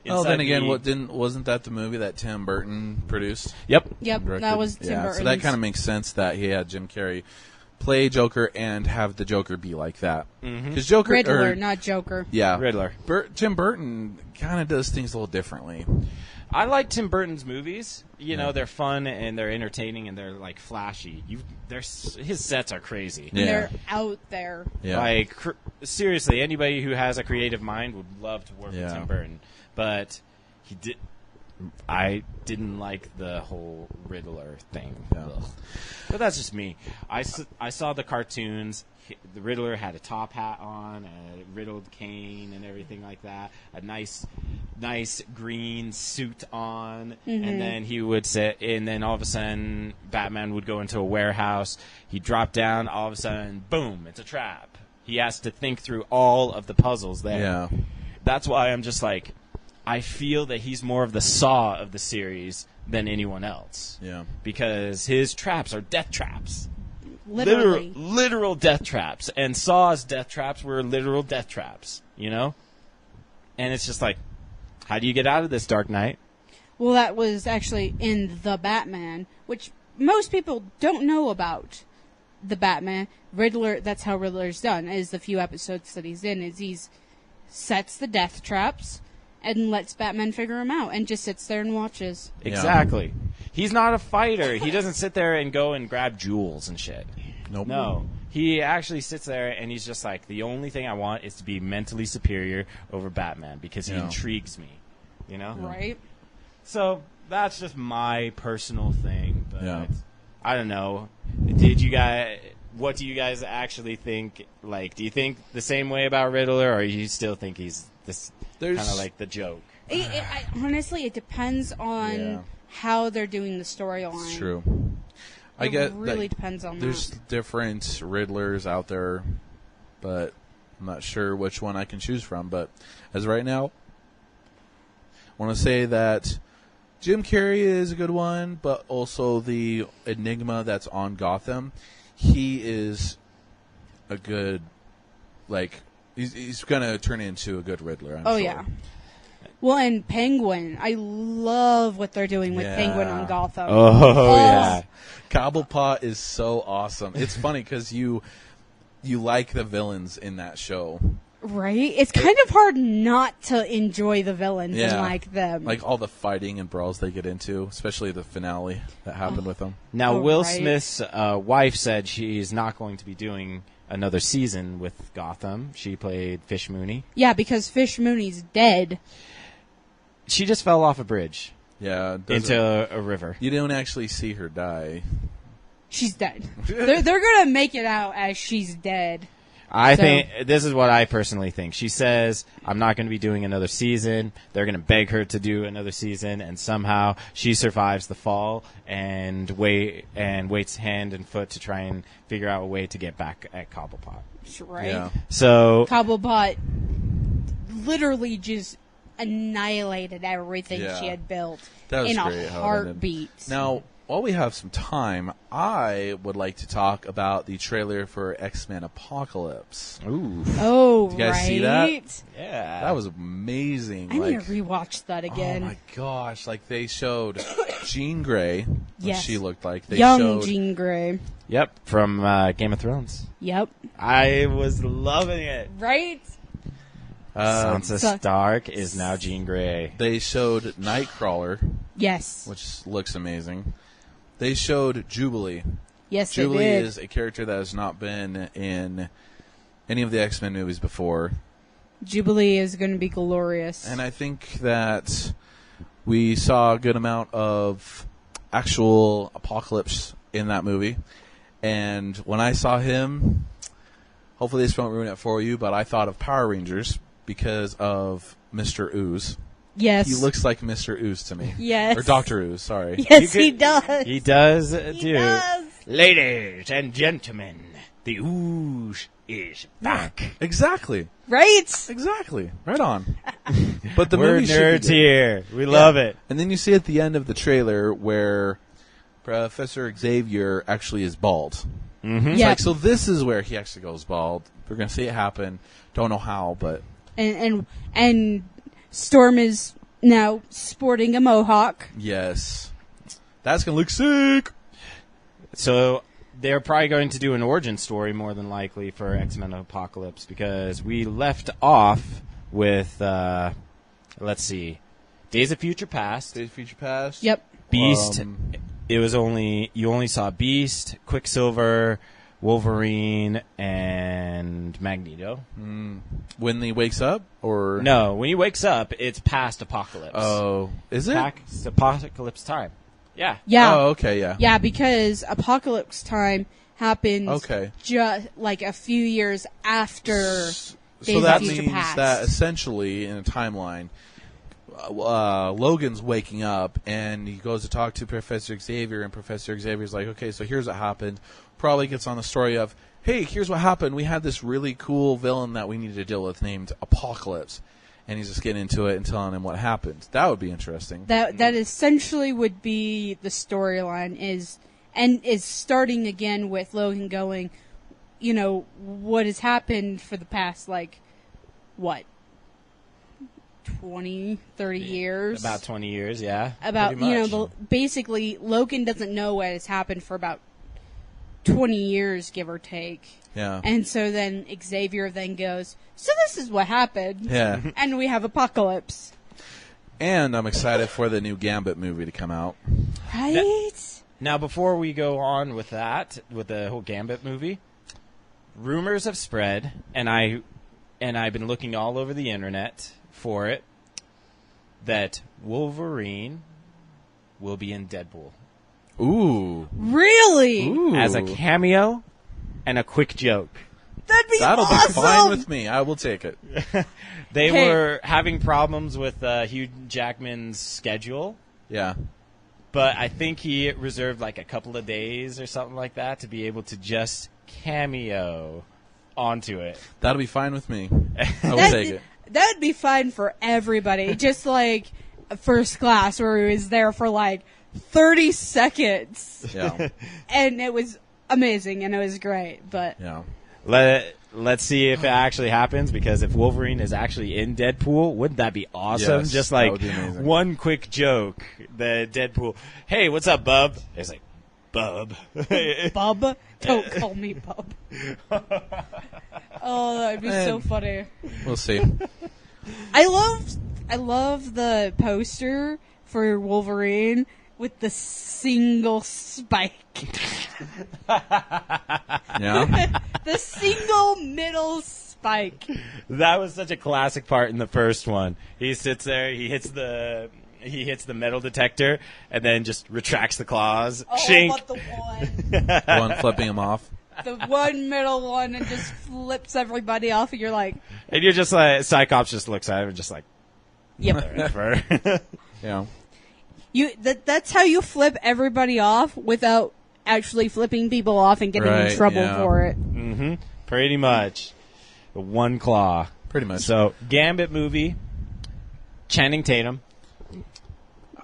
Speaker 1: Well, then again, wasn't that the movie that Tim Burton produced?
Speaker 2: Yep.
Speaker 3: That was Tim Burton.
Speaker 1: So that kind of makes sense that he had Jim Carrey play Joker and have the Joker be like that.
Speaker 2: Because
Speaker 1: Joker,
Speaker 3: Riddler, not Joker.
Speaker 1: Yeah,
Speaker 2: Riddler.
Speaker 1: Tim Burton kind of does things a little differently.
Speaker 2: I like Tim Burton's movies. You know, they're fun and they're entertaining and they're like flashy. His sets are crazy.
Speaker 3: And they're out there.
Speaker 1: Yeah.
Speaker 2: Like seriously, anybody who has a creative mind would love to work with Tim Burton. But I didn't like the whole Riddler thing. Ugh. But that's just me. I saw the cartoons. The Riddler had a top hat on, a riddled cane, and everything like that. A nice green suit on, and then he would sit. And then all of a sudden, Batman would go into a warehouse. He'd drop down. All of a sudden, boom! It's a trap. He has to think through all of the puzzles there.
Speaker 1: Yeah,
Speaker 2: that's why I'm just like, I feel that he's more of the Saw of the series than anyone else.
Speaker 1: Yeah,
Speaker 2: because his traps are death traps.
Speaker 3: Literally.
Speaker 2: Literal death traps. And Saw's death traps were literal death traps, you know? And it's just like, how do you get out of this, Dark Knight?
Speaker 3: Well, that was actually in The Batman, which most people don't know about The Batman. Riddler, that's how Riddler's done, is the few episodes that he's in, is he's sets the death traps and lets Batman figure them out and just sits there and watches.
Speaker 2: Exactly. He's not a fighter. He doesn't sit there and go and grab jewels and shit.
Speaker 1: Nope.
Speaker 2: No. He actually sits there and he's just like, the only thing I want is to be mentally superior over Batman because he intrigues me. You know?
Speaker 3: Right.
Speaker 2: So that's just my personal thing. But I don't know. What do you guys actually think? Like, do you think the same way about Riddler, or you still think he's this kind of like the joke?
Speaker 3: Honestly, it depends on how they're doing the storyline.
Speaker 1: It's true.
Speaker 3: It really depends on
Speaker 1: there's
Speaker 3: that.
Speaker 1: different Riddlers out there, but I'm not sure which one I can choose from. But as of right now, I want to say that Jim Carrey is a good one, but also the Enigma that's on Gotham. He is a good, he's going to turn into a good Riddler, I'm sure.
Speaker 3: Yeah. Well, and Penguin. I love what they're doing with Penguin on Gotham.
Speaker 2: Oh, yeah.
Speaker 1: Cobblepot is so awesome. It's funny because you like the villains in that show.
Speaker 3: Right? It's kind of hard not to enjoy the villains and like them.
Speaker 1: Like all the fighting and brawls they get into, especially the finale that happened with them.
Speaker 2: Now, Will Smith's wife said she's not going to be doing another season with Gotham. She played Fish Mooney.
Speaker 3: Yeah, because Fish Mooney's dead.
Speaker 2: She just fell off a bridge.
Speaker 1: Yeah.
Speaker 2: Into a river.
Speaker 1: You don't actually see her die.
Speaker 3: She's dead. They're going to make it out as she's dead.
Speaker 2: I think this is what I personally think. She says, I'm not going to be doing another season. They're going to beg her to do another season, and somehow she survives the fall and waits hand and foot to try and figure out a way to get back at Cobblepot.
Speaker 3: Right.
Speaker 1: Yeah.
Speaker 2: So
Speaker 3: Cobblepot literally just annihilated everything she had built in a heartbeat.
Speaker 1: Now, while we have some time, I would like to talk about the trailer for X-Men Apocalypse.
Speaker 2: Ooh.
Speaker 3: Oh,
Speaker 1: did you guys see that?
Speaker 2: Yeah.
Speaker 1: That was amazing.
Speaker 3: I need to rewatch that again.
Speaker 1: Oh my gosh. They showed Jean Grey, what she looked like. They
Speaker 3: Young
Speaker 1: showed
Speaker 3: Jean Grey.
Speaker 2: Yep, from Game of Thrones.
Speaker 3: Yep.
Speaker 2: I was loving it.
Speaker 3: Right?
Speaker 2: Sansa Stark is now Jean Grey.
Speaker 1: They showed Nightcrawler.
Speaker 3: Yes.
Speaker 1: Which looks amazing. They showed Jubilee.
Speaker 3: Yes,
Speaker 1: Jubilee
Speaker 3: they did.
Speaker 1: is a character that has not been in any of the X-Men movies before.
Speaker 3: Jubilee is going to be glorious.
Speaker 1: And I think that we saw a good amount of actual Apocalypse in that movie. And when I saw him, hopefully this won't ruin it for you, but I thought of Power Rangers because of Mr. Ooze.
Speaker 3: Yes.
Speaker 1: He looks like Mr. Ooze to me.
Speaker 3: Yes.
Speaker 1: Or Dr. Ooze, sorry.
Speaker 3: Yes, he does.
Speaker 2: He does
Speaker 3: He does.
Speaker 2: Ladies and gentlemen, the Ooze is back.
Speaker 1: Exactly.
Speaker 3: Right?
Speaker 1: Exactly. Right on. But the
Speaker 2: We're
Speaker 1: movie should be
Speaker 2: nerds here. We love it.
Speaker 1: And then you see at the end of the trailer where Professor Xavier actually is bald.
Speaker 2: Mm-hmm.
Speaker 1: It's like, so this is where he actually goes bald. We're going to see it happen. Don't know how, but...
Speaker 3: And Storm is now sporting a mohawk.
Speaker 1: Yes. That's going to look sick.
Speaker 2: So they're probably going to do an origin story more than likely for X-Men Apocalypse, because we left off with, let's see, Days of Future Past.
Speaker 1: Days of Future Past.
Speaker 3: Yep.
Speaker 2: Beast. You only saw Beast, Quicksilver, Wolverine, and Magneto.
Speaker 1: When he wakes up, or
Speaker 2: no? When he wakes up, it's past Apocalypse.
Speaker 1: Oh, is it?
Speaker 2: Past Apocalypse time. Yeah.
Speaker 3: Yeah.
Speaker 1: Oh, okay, yeah.
Speaker 3: Yeah, because Apocalypse time happens
Speaker 1: Okay.
Speaker 3: just like a few years after
Speaker 1: So
Speaker 3: Days
Speaker 1: that
Speaker 3: of Future
Speaker 1: means
Speaker 3: Past.
Speaker 1: that essentially, in a timeline, Logan's waking up and he goes to talk to Professor Xavier, and Professor Xavier's like, okay, so here's what happened. Probably gets on the story of, hey, here's what happened. We had this really cool villain that we needed to deal with named Apocalypse. And he's just getting into it and telling him what happened. That would be interesting.
Speaker 3: That essentially would be the storyline is starting again with Logan going, what has happened for the past, 20, 30 years?
Speaker 2: About 20 years, yeah.
Speaker 3: About, basically, Logan doesn't know what has happened for about 20 years, give or take.
Speaker 1: Yeah.
Speaker 3: And so then Xavier then goes, so this is what happened.
Speaker 1: Yeah.
Speaker 3: And we have Apocalypse.
Speaker 1: And I'm excited for the new Gambit movie to come out.
Speaker 3: Right?
Speaker 2: Now, before we go on with that, with the whole Gambit movie, rumors have spread, and I've been looking all over the internet for it, that Wolverine will be in Deadpool.
Speaker 1: Ooh.
Speaker 3: Really?
Speaker 1: Ooh.
Speaker 2: As a cameo and a quick joke.
Speaker 1: That'll
Speaker 3: awesome!
Speaker 1: be fine with me. I will take it.
Speaker 2: They were having problems with Hugh Jackman's schedule.
Speaker 1: Yeah.
Speaker 2: But I think he reserved a couple of days or something like that to be able to just cameo onto it.
Speaker 1: That'll be fine with me. I will take it.
Speaker 3: That'd be fine for everybody. Just like First Class, where he was there for 30 seconds.
Speaker 1: Yeah.
Speaker 3: And it was amazing and it was great. But
Speaker 1: Yeah.
Speaker 2: Let's see if it actually happens, because if Wolverine is actually in Deadpool, wouldn't that be awesome?
Speaker 1: Yes,
Speaker 2: Just
Speaker 1: that would be amazing.
Speaker 2: one quick joke. The Deadpool, hey, what's up, bub? It's like, bub.
Speaker 3: Bub? Don't call me Bub. Oh, that'd be so funny.
Speaker 1: We'll see.
Speaker 3: I love the poster for Wolverine with the single spike.
Speaker 1: Yeah.
Speaker 3: The single middle spike.
Speaker 2: That was such a classic part in the first one. He sits there, he hits the metal detector, and then just retracts the claws.
Speaker 3: Oh,
Speaker 2: Shink.
Speaker 3: but the one.
Speaker 1: One flipping him off.
Speaker 3: The one middle one and just flips everybody off, and you're like,
Speaker 2: And you're just like, Cyclops just looks at him and just like,
Speaker 3: yep.
Speaker 2: whatever.
Speaker 1: Yeah.
Speaker 3: That's how you flip everybody off without actually flipping people off and getting in trouble for it.
Speaker 2: Mm-hmm. Pretty much. One claw.
Speaker 1: Pretty much.
Speaker 2: So, Gambit movie, Channing Tatum.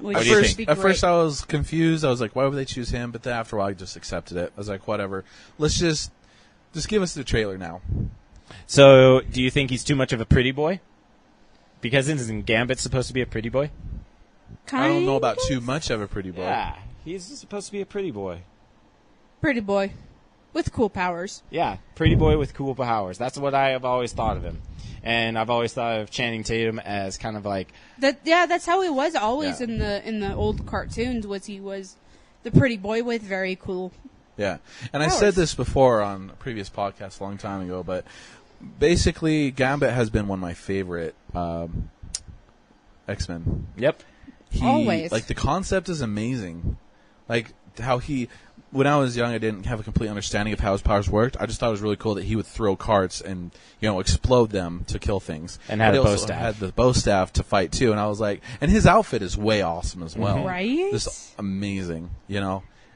Speaker 3: Which
Speaker 2: What do you
Speaker 3: would
Speaker 2: think?
Speaker 3: be
Speaker 1: At
Speaker 3: great.
Speaker 1: first I was confused. I was like, why would they choose him? But then after a while I just accepted it. I was like, whatever. Let's just give us the trailer now.
Speaker 2: So, do you think he's too much of a pretty boy? Because isn't Gambit supposed to be a pretty boy?
Speaker 1: I don't know about too much of a pretty boy.
Speaker 2: Yeah, he's supposed to be a pretty boy.
Speaker 3: Pretty boy. With cool powers.
Speaker 2: Yeah, pretty boy with cool powers. That's what I have always thought of him. And I've always thought of Channing Tatum as kind of like...
Speaker 3: That's how he was always
Speaker 1: Yeah.
Speaker 3: in the old cartoons, he was the pretty boy with very cool.
Speaker 1: Yeah. And I
Speaker 3: Powers.
Speaker 1: said this before on a previous podcast a long time ago, but basically Gambit has been one of my favorite X-Men.
Speaker 2: Yep.
Speaker 3: Always.
Speaker 1: Like, the concept is amazing. Like, how when I was young, I didn't have a complete understanding of how his powers worked. I just thought it was really cool that he would throw carts and, explode them to kill things.
Speaker 2: And had
Speaker 1: But
Speaker 2: a
Speaker 1: he
Speaker 2: bow
Speaker 1: also
Speaker 2: staff.
Speaker 1: had the bow staff to fight, too. And I was like, and his outfit is way awesome as well.
Speaker 3: Right?
Speaker 1: Just amazing,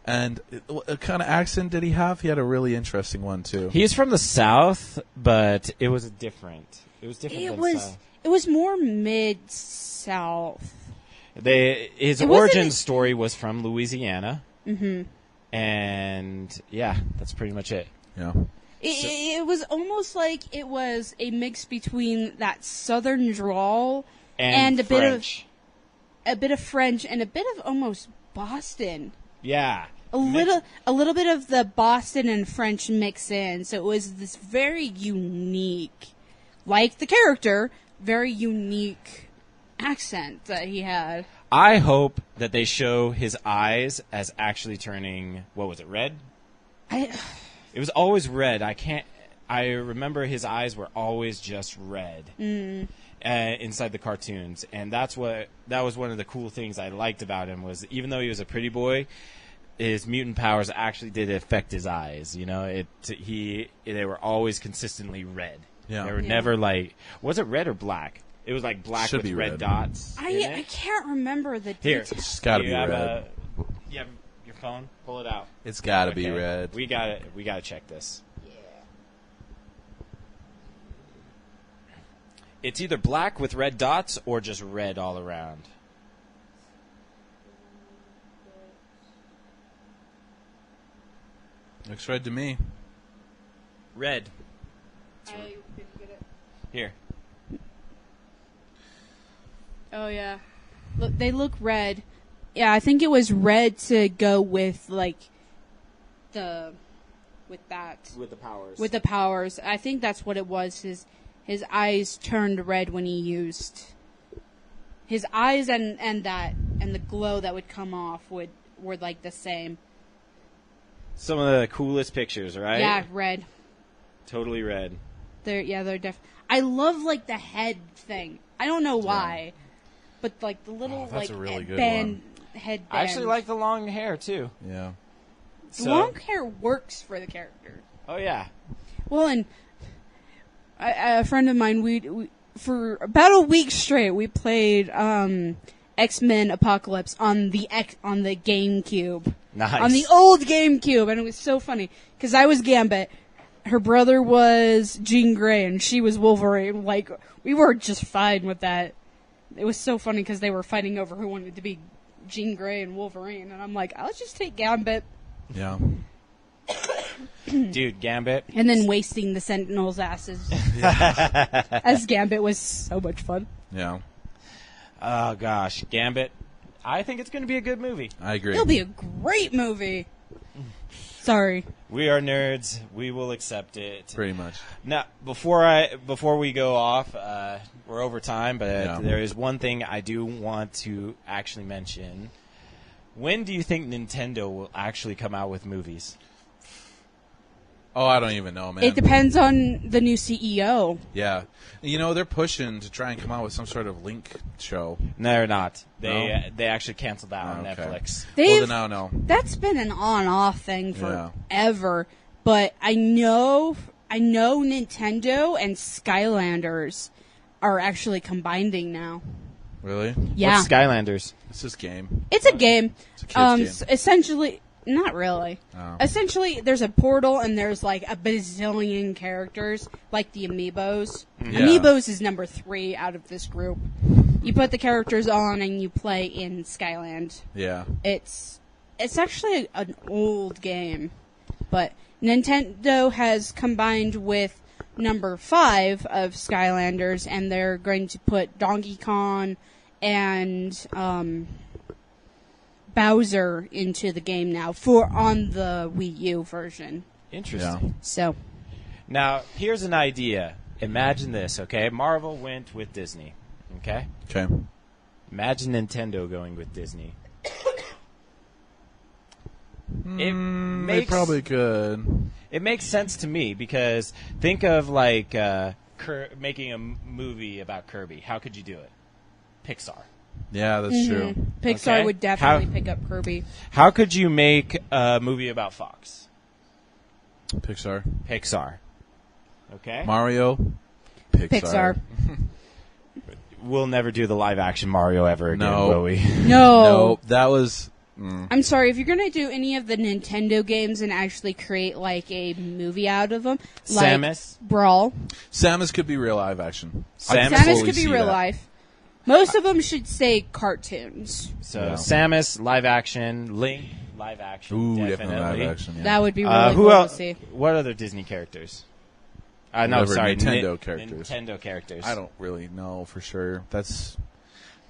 Speaker 1: And what kind of accent did he have? He had a really interesting one, too.
Speaker 2: He's from the South, but it was different. It was different than the South.
Speaker 3: It was more mid-south.
Speaker 2: His
Speaker 3: It wasn't-
Speaker 2: origin story was from Louisiana.
Speaker 3: Mm-hmm.
Speaker 2: And, yeah, that's pretty much it.
Speaker 1: Yeah.
Speaker 3: It was almost like it was a mix between that southern drawl
Speaker 2: And
Speaker 3: a
Speaker 2: French.
Speaker 3: bit of French and a bit of almost Boston.
Speaker 2: Yeah.
Speaker 3: a little bit of the Boston and French mix in. So it was this very unique, like the character, very unique accent that he had.
Speaker 2: I hope that they show his eyes as actually turning, what was it, red? It was always red. I remember his eyes were always just red inside the cartoons. And that was one of the cool things I liked about him was even though he was a pretty boy, his mutant powers actually did affect his eyes. You know, they were always consistently red.
Speaker 4: Yeah.
Speaker 2: They were never like, was it red or black? It was like black with red dots.
Speaker 3: I can't remember the details.
Speaker 4: Here, it's got to be red.
Speaker 2: You have your phone? Pull it out.
Speaker 4: It's got to be red.
Speaker 2: We gotta check this.
Speaker 3: Yeah.
Speaker 2: It's either black with red dots or just red all around.
Speaker 4: Looks red to me.
Speaker 2: Red.
Speaker 3: I didn't get it.
Speaker 2: Here.
Speaker 3: Oh yeah, look, they look red. Yeah, I think it was red to go with with the powers. With the powers, I think that's what it was. His eyes turned red when he used his eyes, and the glow that would come off were like the same.
Speaker 2: Some of the coolest pictures, right?
Speaker 3: Yeah, red.
Speaker 2: Totally red.
Speaker 3: They're definitely. I love like the head thing. I don't know why. But like the little
Speaker 4: that's a really good
Speaker 3: headband.
Speaker 2: I actually like the long hair too.
Speaker 4: Yeah.
Speaker 3: The long hair works for the character.
Speaker 2: Oh yeah.
Speaker 3: Well, and a friend of mine, we for about a week straight we played X-Men Apocalypse on the GameCube.
Speaker 2: Nice.
Speaker 3: On the old GameCube, and it was so funny because I was Gambit. Her brother was Jean Grey, and she was Wolverine. Like we were just fine with that. It was so funny because they were fighting over who wanted to be Jean Grey and Wolverine, and I'm like, I'll just take Gambit.
Speaker 4: Yeah.
Speaker 2: Dude, Gambit.
Speaker 3: And then wasting the Sentinels' asses. As Gambit was so much fun.
Speaker 4: Yeah.
Speaker 2: Oh, gosh. Gambit. I think it's going to be a good movie.
Speaker 4: I agree.
Speaker 3: It'll be a great movie. Sorry.
Speaker 2: We are nerds. We will accept it.
Speaker 4: Pretty much.
Speaker 2: Now, before we go off, we're over time, but there is one thing I do want to actually mention. When do you think Nintendo will actually come out with movies?
Speaker 4: Oh, I don't even know, man.
Speaker 3: It depends on the new CEO.
Speaker 4: Yeah. You know, they're pushing to try and come out with some sort of Link show.
Speaker 2: No, they're not. They
Speaker 4: No?
Speaker 2: actually canceled that on Netflix.
Speaker 4: Well, then I don't know.
Speaker 3: That's been an on-off thing forever. But I know Nintendo and Skylanders are actually combining now.
Speaker 4: Really?
Speaker 3: Yeah.
Speaker 2: What's Skylanders?
Speaker 4: It's this game.
Speaker 3: It's a game.
Speaker 4: It's a kid's game.
Speaker 3: Essentially, not really.
Speaker 4: Oh.
Speaker 3: Essentially, there's a portal and there's like a bazillion characters, like the Amiibos.
Speaker 4: Yeah.
Speaker 3: Amiibos is number 3 out of this group. You put the characters on and you play in Skyland.
Speaker 4: Yeah.
Speaker 3: It's actually an old game, but Nintendo has combined with number 5 of Skylanders, and they're going to put Donkey Kong and Bowser into the game now on the Wii U version.
Speaker 2: Interesting.
Speaker 4: Yeah.
Speaker 3: So
Speaker 2: Now, here's an idea. Imagine this, okay? Marvel went with Disney, okay?
Speaker 4: Okay.
Speaker 2: Imagine Nintendo going with Disney.
Speaker 4: They probably could.
Speaker 2: It makes sense to me because think of like making a movie about Kirby. How could you do it? Pixar.
Speaker 4: Yeah, that's true.
Speaker 3: Pixar
Speaker 2: Okay.
Speaker 3: would definitely pick up Kirby.
Speaker 2: How could you make a movie about Fox?
Speaker 4: Pixar.
Speaker 2: Okay.
Speaker 4: Mario.
Speaker 3: Pixar.
Speaker 2: We'll never do the live action Mario ever again,
Speaker 4: No.
Speaker 2: will we?
Speaker 3: No.
Speaker 4: That was...
Speaker 3: I'm sorry, if you're going to do any of the Nintendo games and actually create like a movie out of them, like
Speaker 2: Samus?
Speaker 3: Brawl.
Speaker 4: Samus could be real live action.
Speaker 3: Samus could be real life. Most of them should say cartoons.
Speaker 2: So
Speaker 4: Yeah.
Speaker 2: Samus, live action, Link, live action.
Speaker 4: Ooh,
Speaker 2: definitely.
Speaker 4: live action. Yeah.
Speaker 3: That would be really
Speaker 2: Who
Speaker 3: cool
Speaker 2: else?
Speaker 3: to see.
Speaker 2: What other Disney characters? No,
Speaker 4: Whatever,
Speaker 2: sorry,
Speaker 4: Nintendo characters.
Speaker 2: Nintendo characters.
Speaker 4: I don't really know for sure. That's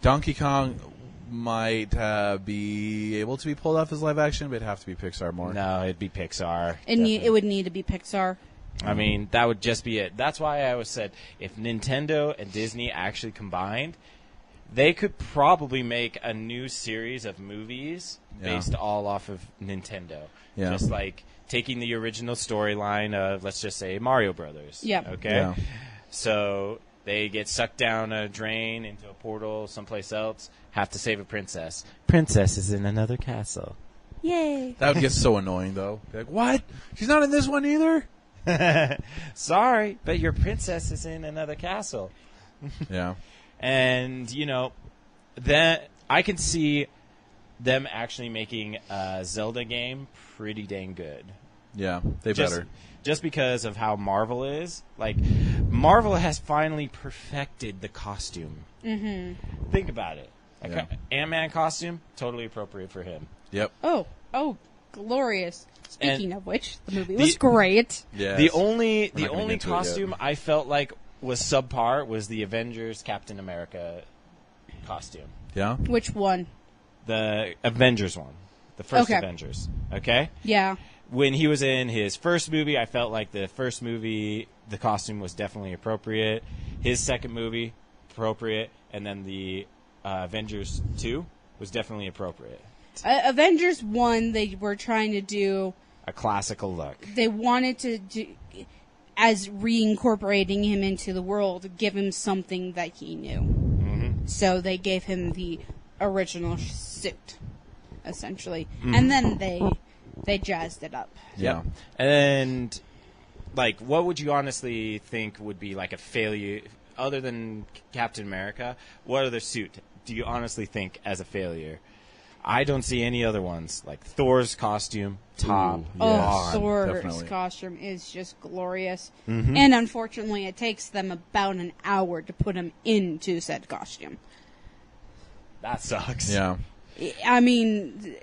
Speaker 4: Donkey Kong.
Speaker 1: might be able to be pulled off as live action, but it'd have to be Pixar more.
Speaker 2: No, it'd be Pixar.
Speaker 3: It would need to be Pixar.
Speaker 2: I mean, that would just be it. That's why I always said if Nintendo and Disney actually combined, they could probably make a new series of movies based all off of Nintendo.
Speaker 1: Yeah.
Speaker 2: Just like taking the original storyline of, let's just say, Mario Brothers.
Speaker 3: Yeah.
Speaker 2: Okay?
Speaker 1: Yeah.
Speaker 2: So they get sucked down a drain into a portal someplace else, have to save a princess. Princess is in another castle.
Speaker 3: Yay.
Speaker 1: That would get so annoying, though. Be like, what? She's not in this one either?
Speaker 2: Sorry, but your princess is in another castle.
Speaker 1: Yeah.
Speaker 2: And, you know, then I can see them actually making a Zelda game pretty dang good.
Speaker 1: Yeah, they better.
Speaker 2: Just because of how Marvel is. Like, Marvel has finally perfected the costume. Mm-hmm. Think about it. Ant-Man costume, totally appropriate for him.
Speaker 1: Yep.
Speaker 3: Oh, glorious. Speaking of which, the movie was great.
Speaker 1: Yes.
Speaker 2: The only
Speaker 1: into
Speaker 2: costume I felt like was subpar was the Avengers Captain America costume.
Speaker 1: Yeah?
Speaker 3: Which one?
Speaker 2: The Avengers one. The first Avengers. Okay?
Speaker 3: Yeah.
Speaker 2: When he was in his first movie, I felt like the first movie, the costume was definitely appropriate. His second movie, appropriate. And then the Avengers 2 was definitely appropriate.
Speaker 3: Avengers 1, they were trying to do
Speaker 2: a classical look.
Speaker 3: They wanted to do, as reincorporating him into the world, give him something that he knew. Mm-hmm. So they gave him the original suit, essentially. Mm-hmm. And then they jazzed it up.
Speaker 1: Yeah.
Speaker 2: And, like, what would you honestly think would be, like, a failure, other than Captain America? What other suit do you honestly think as a failure? I don't see any other ones. Like Thor's costume, top.
Speaker 3: Thor's costume is just glorious. Mm-hmm. And unfortunately, it takes them about an hour to put him into said costume.
Speaker 2: That sucks.
Speaker 1: Yeah.
Speaker 3: I mean,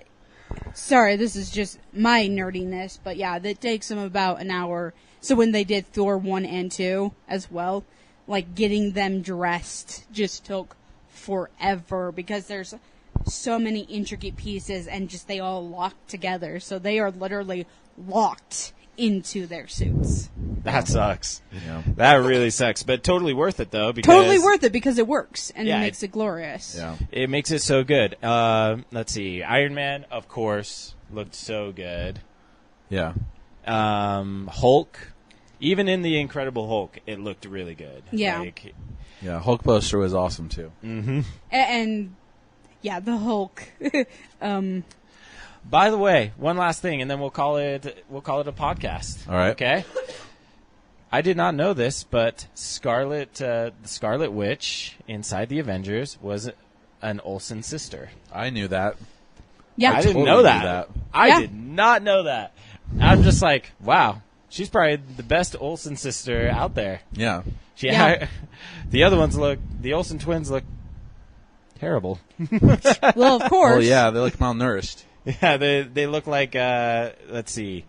Speaker 3: sorry, this is just my nerdiness, but yeah, that takes them about an hour. So when they did Thor 1 and 2 as well, like getting them dressed just took forever because there's so many intricate pieces and just they all lock together. So they are literally locked into their suits.
Speaker 2: That sucks.
Speaker 1: Yeah.
Speaker 2: That really sucks. But totally worth it, though. Because
Speaker 3: totally worth it because it works and it makes it glorious.
Speaker 1: Yeah.
Speaker 2: It makes it so good. Let's see. Iron Man, of course, looked so good.
Speaker 1: Yeah.
Speaker 2: Hulk. Even in the Incredible Hulk, it looked really good.
Speaker 3: Yeah.
Speaker 1: Yeah, Hulk poster was awesome, too.
Speaker 2: Mm-hmm.
Speaker 3: And yeah, the Hulk.
Speaker 2: By the way, one last thing, and then we'll call it a podcast.
Speaker 1: All right.
Speaker 2: Okay. I did not know this, but the Scarlet Witch inside the Avengers was an Olsen sister.
Speaker 1: I knew that.
Speaker 3: Yeah,
Speaker 2: I didn't know that. I did not know that. I'm just like, wow, she's probably the best Olsen sister out there.
Speaker 1: Yeah.
Speaker 2: The other ones the Olsen twins look terrible.
Speaker 3: Well, of course.
Speaker 1: Well, yeah, they look malnourished.
Speaker 2: Yeah, they look like, let's see.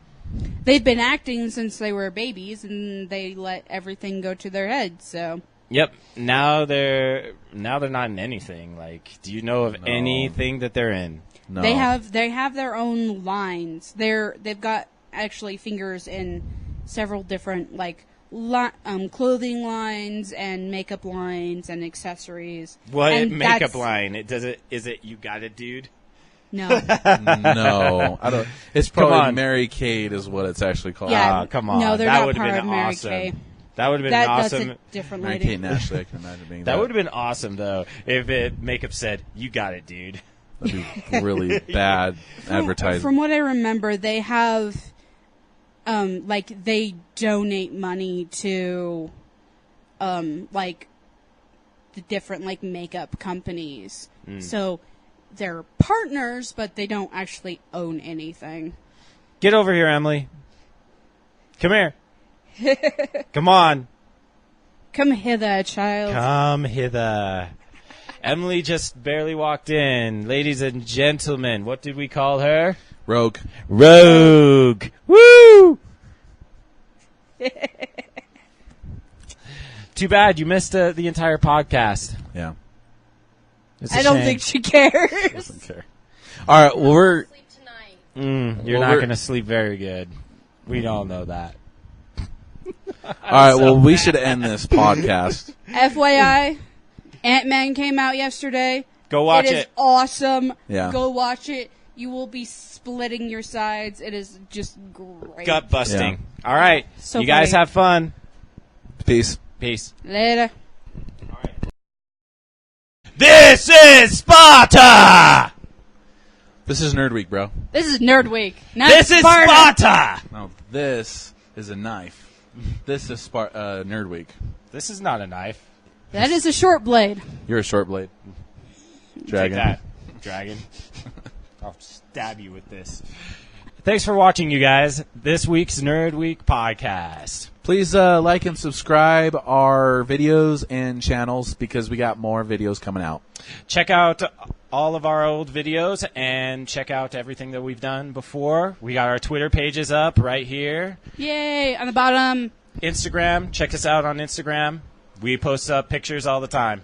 Speaker 3: They've been acting since they were babies, and they let everything go to their heads, so.
Speaker 2: Yep. Now they're not in anything. Like, do you know of anything that they're in?
Speaker 1: No.
Speaker 3: They have their own lines. They've got actually fingers in several different, like, clothing lines and makeup lines and accessories.
Speaker 2: What
Speaker 3: and
Speaker 2: makeup line? Is it you got it, dude?
Speaker 3: No.
Speaker 1: No. I don't. It's probably Mary Kate is what it's actually called.
Speaker 3: Yeah.
Speaker 2: Come on.
Speaker 3: No, they're
Speaker 2: that
Speaker 3: not
Speaker 2: would have
Speaker 3: part
Speaker 2: been
Speaker 3: of Mary
Speaker 2: awesome.
Speaker 3: Kay.
Speaker 2: That would have been awesome.
Speaker 3: That's a different
Speaker 1: Mary
Speaker 3: lady.
Speaker 1: Kate and Ashley, I can imagine being
Speaker 2: That would have been awesome, though, if makeup said, "You got it, dude."
Speaker 1: That'd be really bad advertising.
Speaker 3: From what I remember, they have, like, they donate money to, like, the different, like, makeup companies. So they're partners, but they don't actually own anything.
Speaker 2: Get over here, Emily. Come here. Come on.
Speaker 3: Come hither, child.
Speaker 2: Come hither. Emily just barely walked in. Ladies and gentlemen, what did we call her?
Speaker 1: Rogue.
Speaker 2: Rogue. Woo! Too bad you missed the entire podcast.
Speaker 1: Yeah.
Speaker 3: I don't think she cares.
Speaker 1: Okay. All right. Well, we're.
Speaker 5: Sleep tonight.
Speaker 2: You're not going to sleep very good. We all know that.
Speaker 1: All right. Well, we should end this podcast.
Speaker 3: FYI, Ant-Man came out yesterday.
Speaker 2: Go watch it.
Speaker 3: It is awesome.
Speaker 1: Yeah.
Speaker 3: Go watch it. You will be splitting your sides. It is just great.
Speaker 2: Gut busting. Yeah. All right.
Speaker 3: So
Speaker 2: you guys
Speaker 3: funny.
Speaker 2: have fun.
Speaker 1: Peace.
Speaker 2: Peace.
Speaker 3: Later.
Speaker 2: All right. This is Sparta!
Speaker 1: This is Nerd Week, bro.
Speaker 3: This is Nerd Week. Not
Speaker 2: This is
Speaker 3: Sparta.
Speaker 2: Sparta!
Speaker 1: No, this is a knife. This is Nerd Week.
Speaker 2: This is not a knife.
Speaker 3: That is a short blade.
Speaker 1: You're a short blade. Dragon.
Speaker 2: Take that, dragon. I'll stab you with this. Thanks for watching, you guys. This week's Nerd Week podcast.
Speaker 1: Please like and subscribe our videos and channels because we got more videos coming out.
Speaker 2: Check out all of our old videos and check out everything that we've done before. We got our Twitter pages up right here.
Speaker 3: Yay! On the bottom.
Speaker 2: Instagram. Check us out on Instagram. We post up pictures all the time.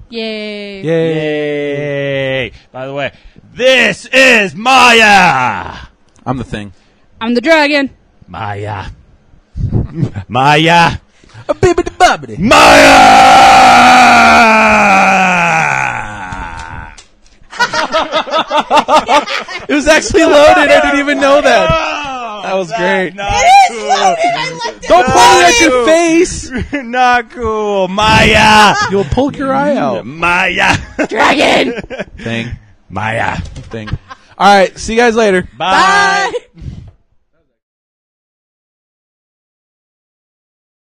Speaker 3: Yay!
Speaker 2: Yay! By the way, this is Maya!
Speaker 1: I'm the thing.
Speaker 3: I'm the dragon.
Speaker 2: Maya. Maya!
Speaker 1: A bibbidi bobbidi.
Speaker 2: Maya!
Speaker 1: It was actually loaded. I didn't even know that. That was great.
Speaker 3: It is loaded. I looked at
Speaker 1: Don't point it at your face.
Speaker 2: Not cool. Maya!
Speaker 1: You'll poke your eye out.
Speaker 2: Maya!
Speaker 3: Dragon.
Speaker 1: Thing.
Speaker 2: Maya!
Speaker 1: Thing. All right. See you guys later.
Speaker 2: Bye.
Speaker 3: Bye.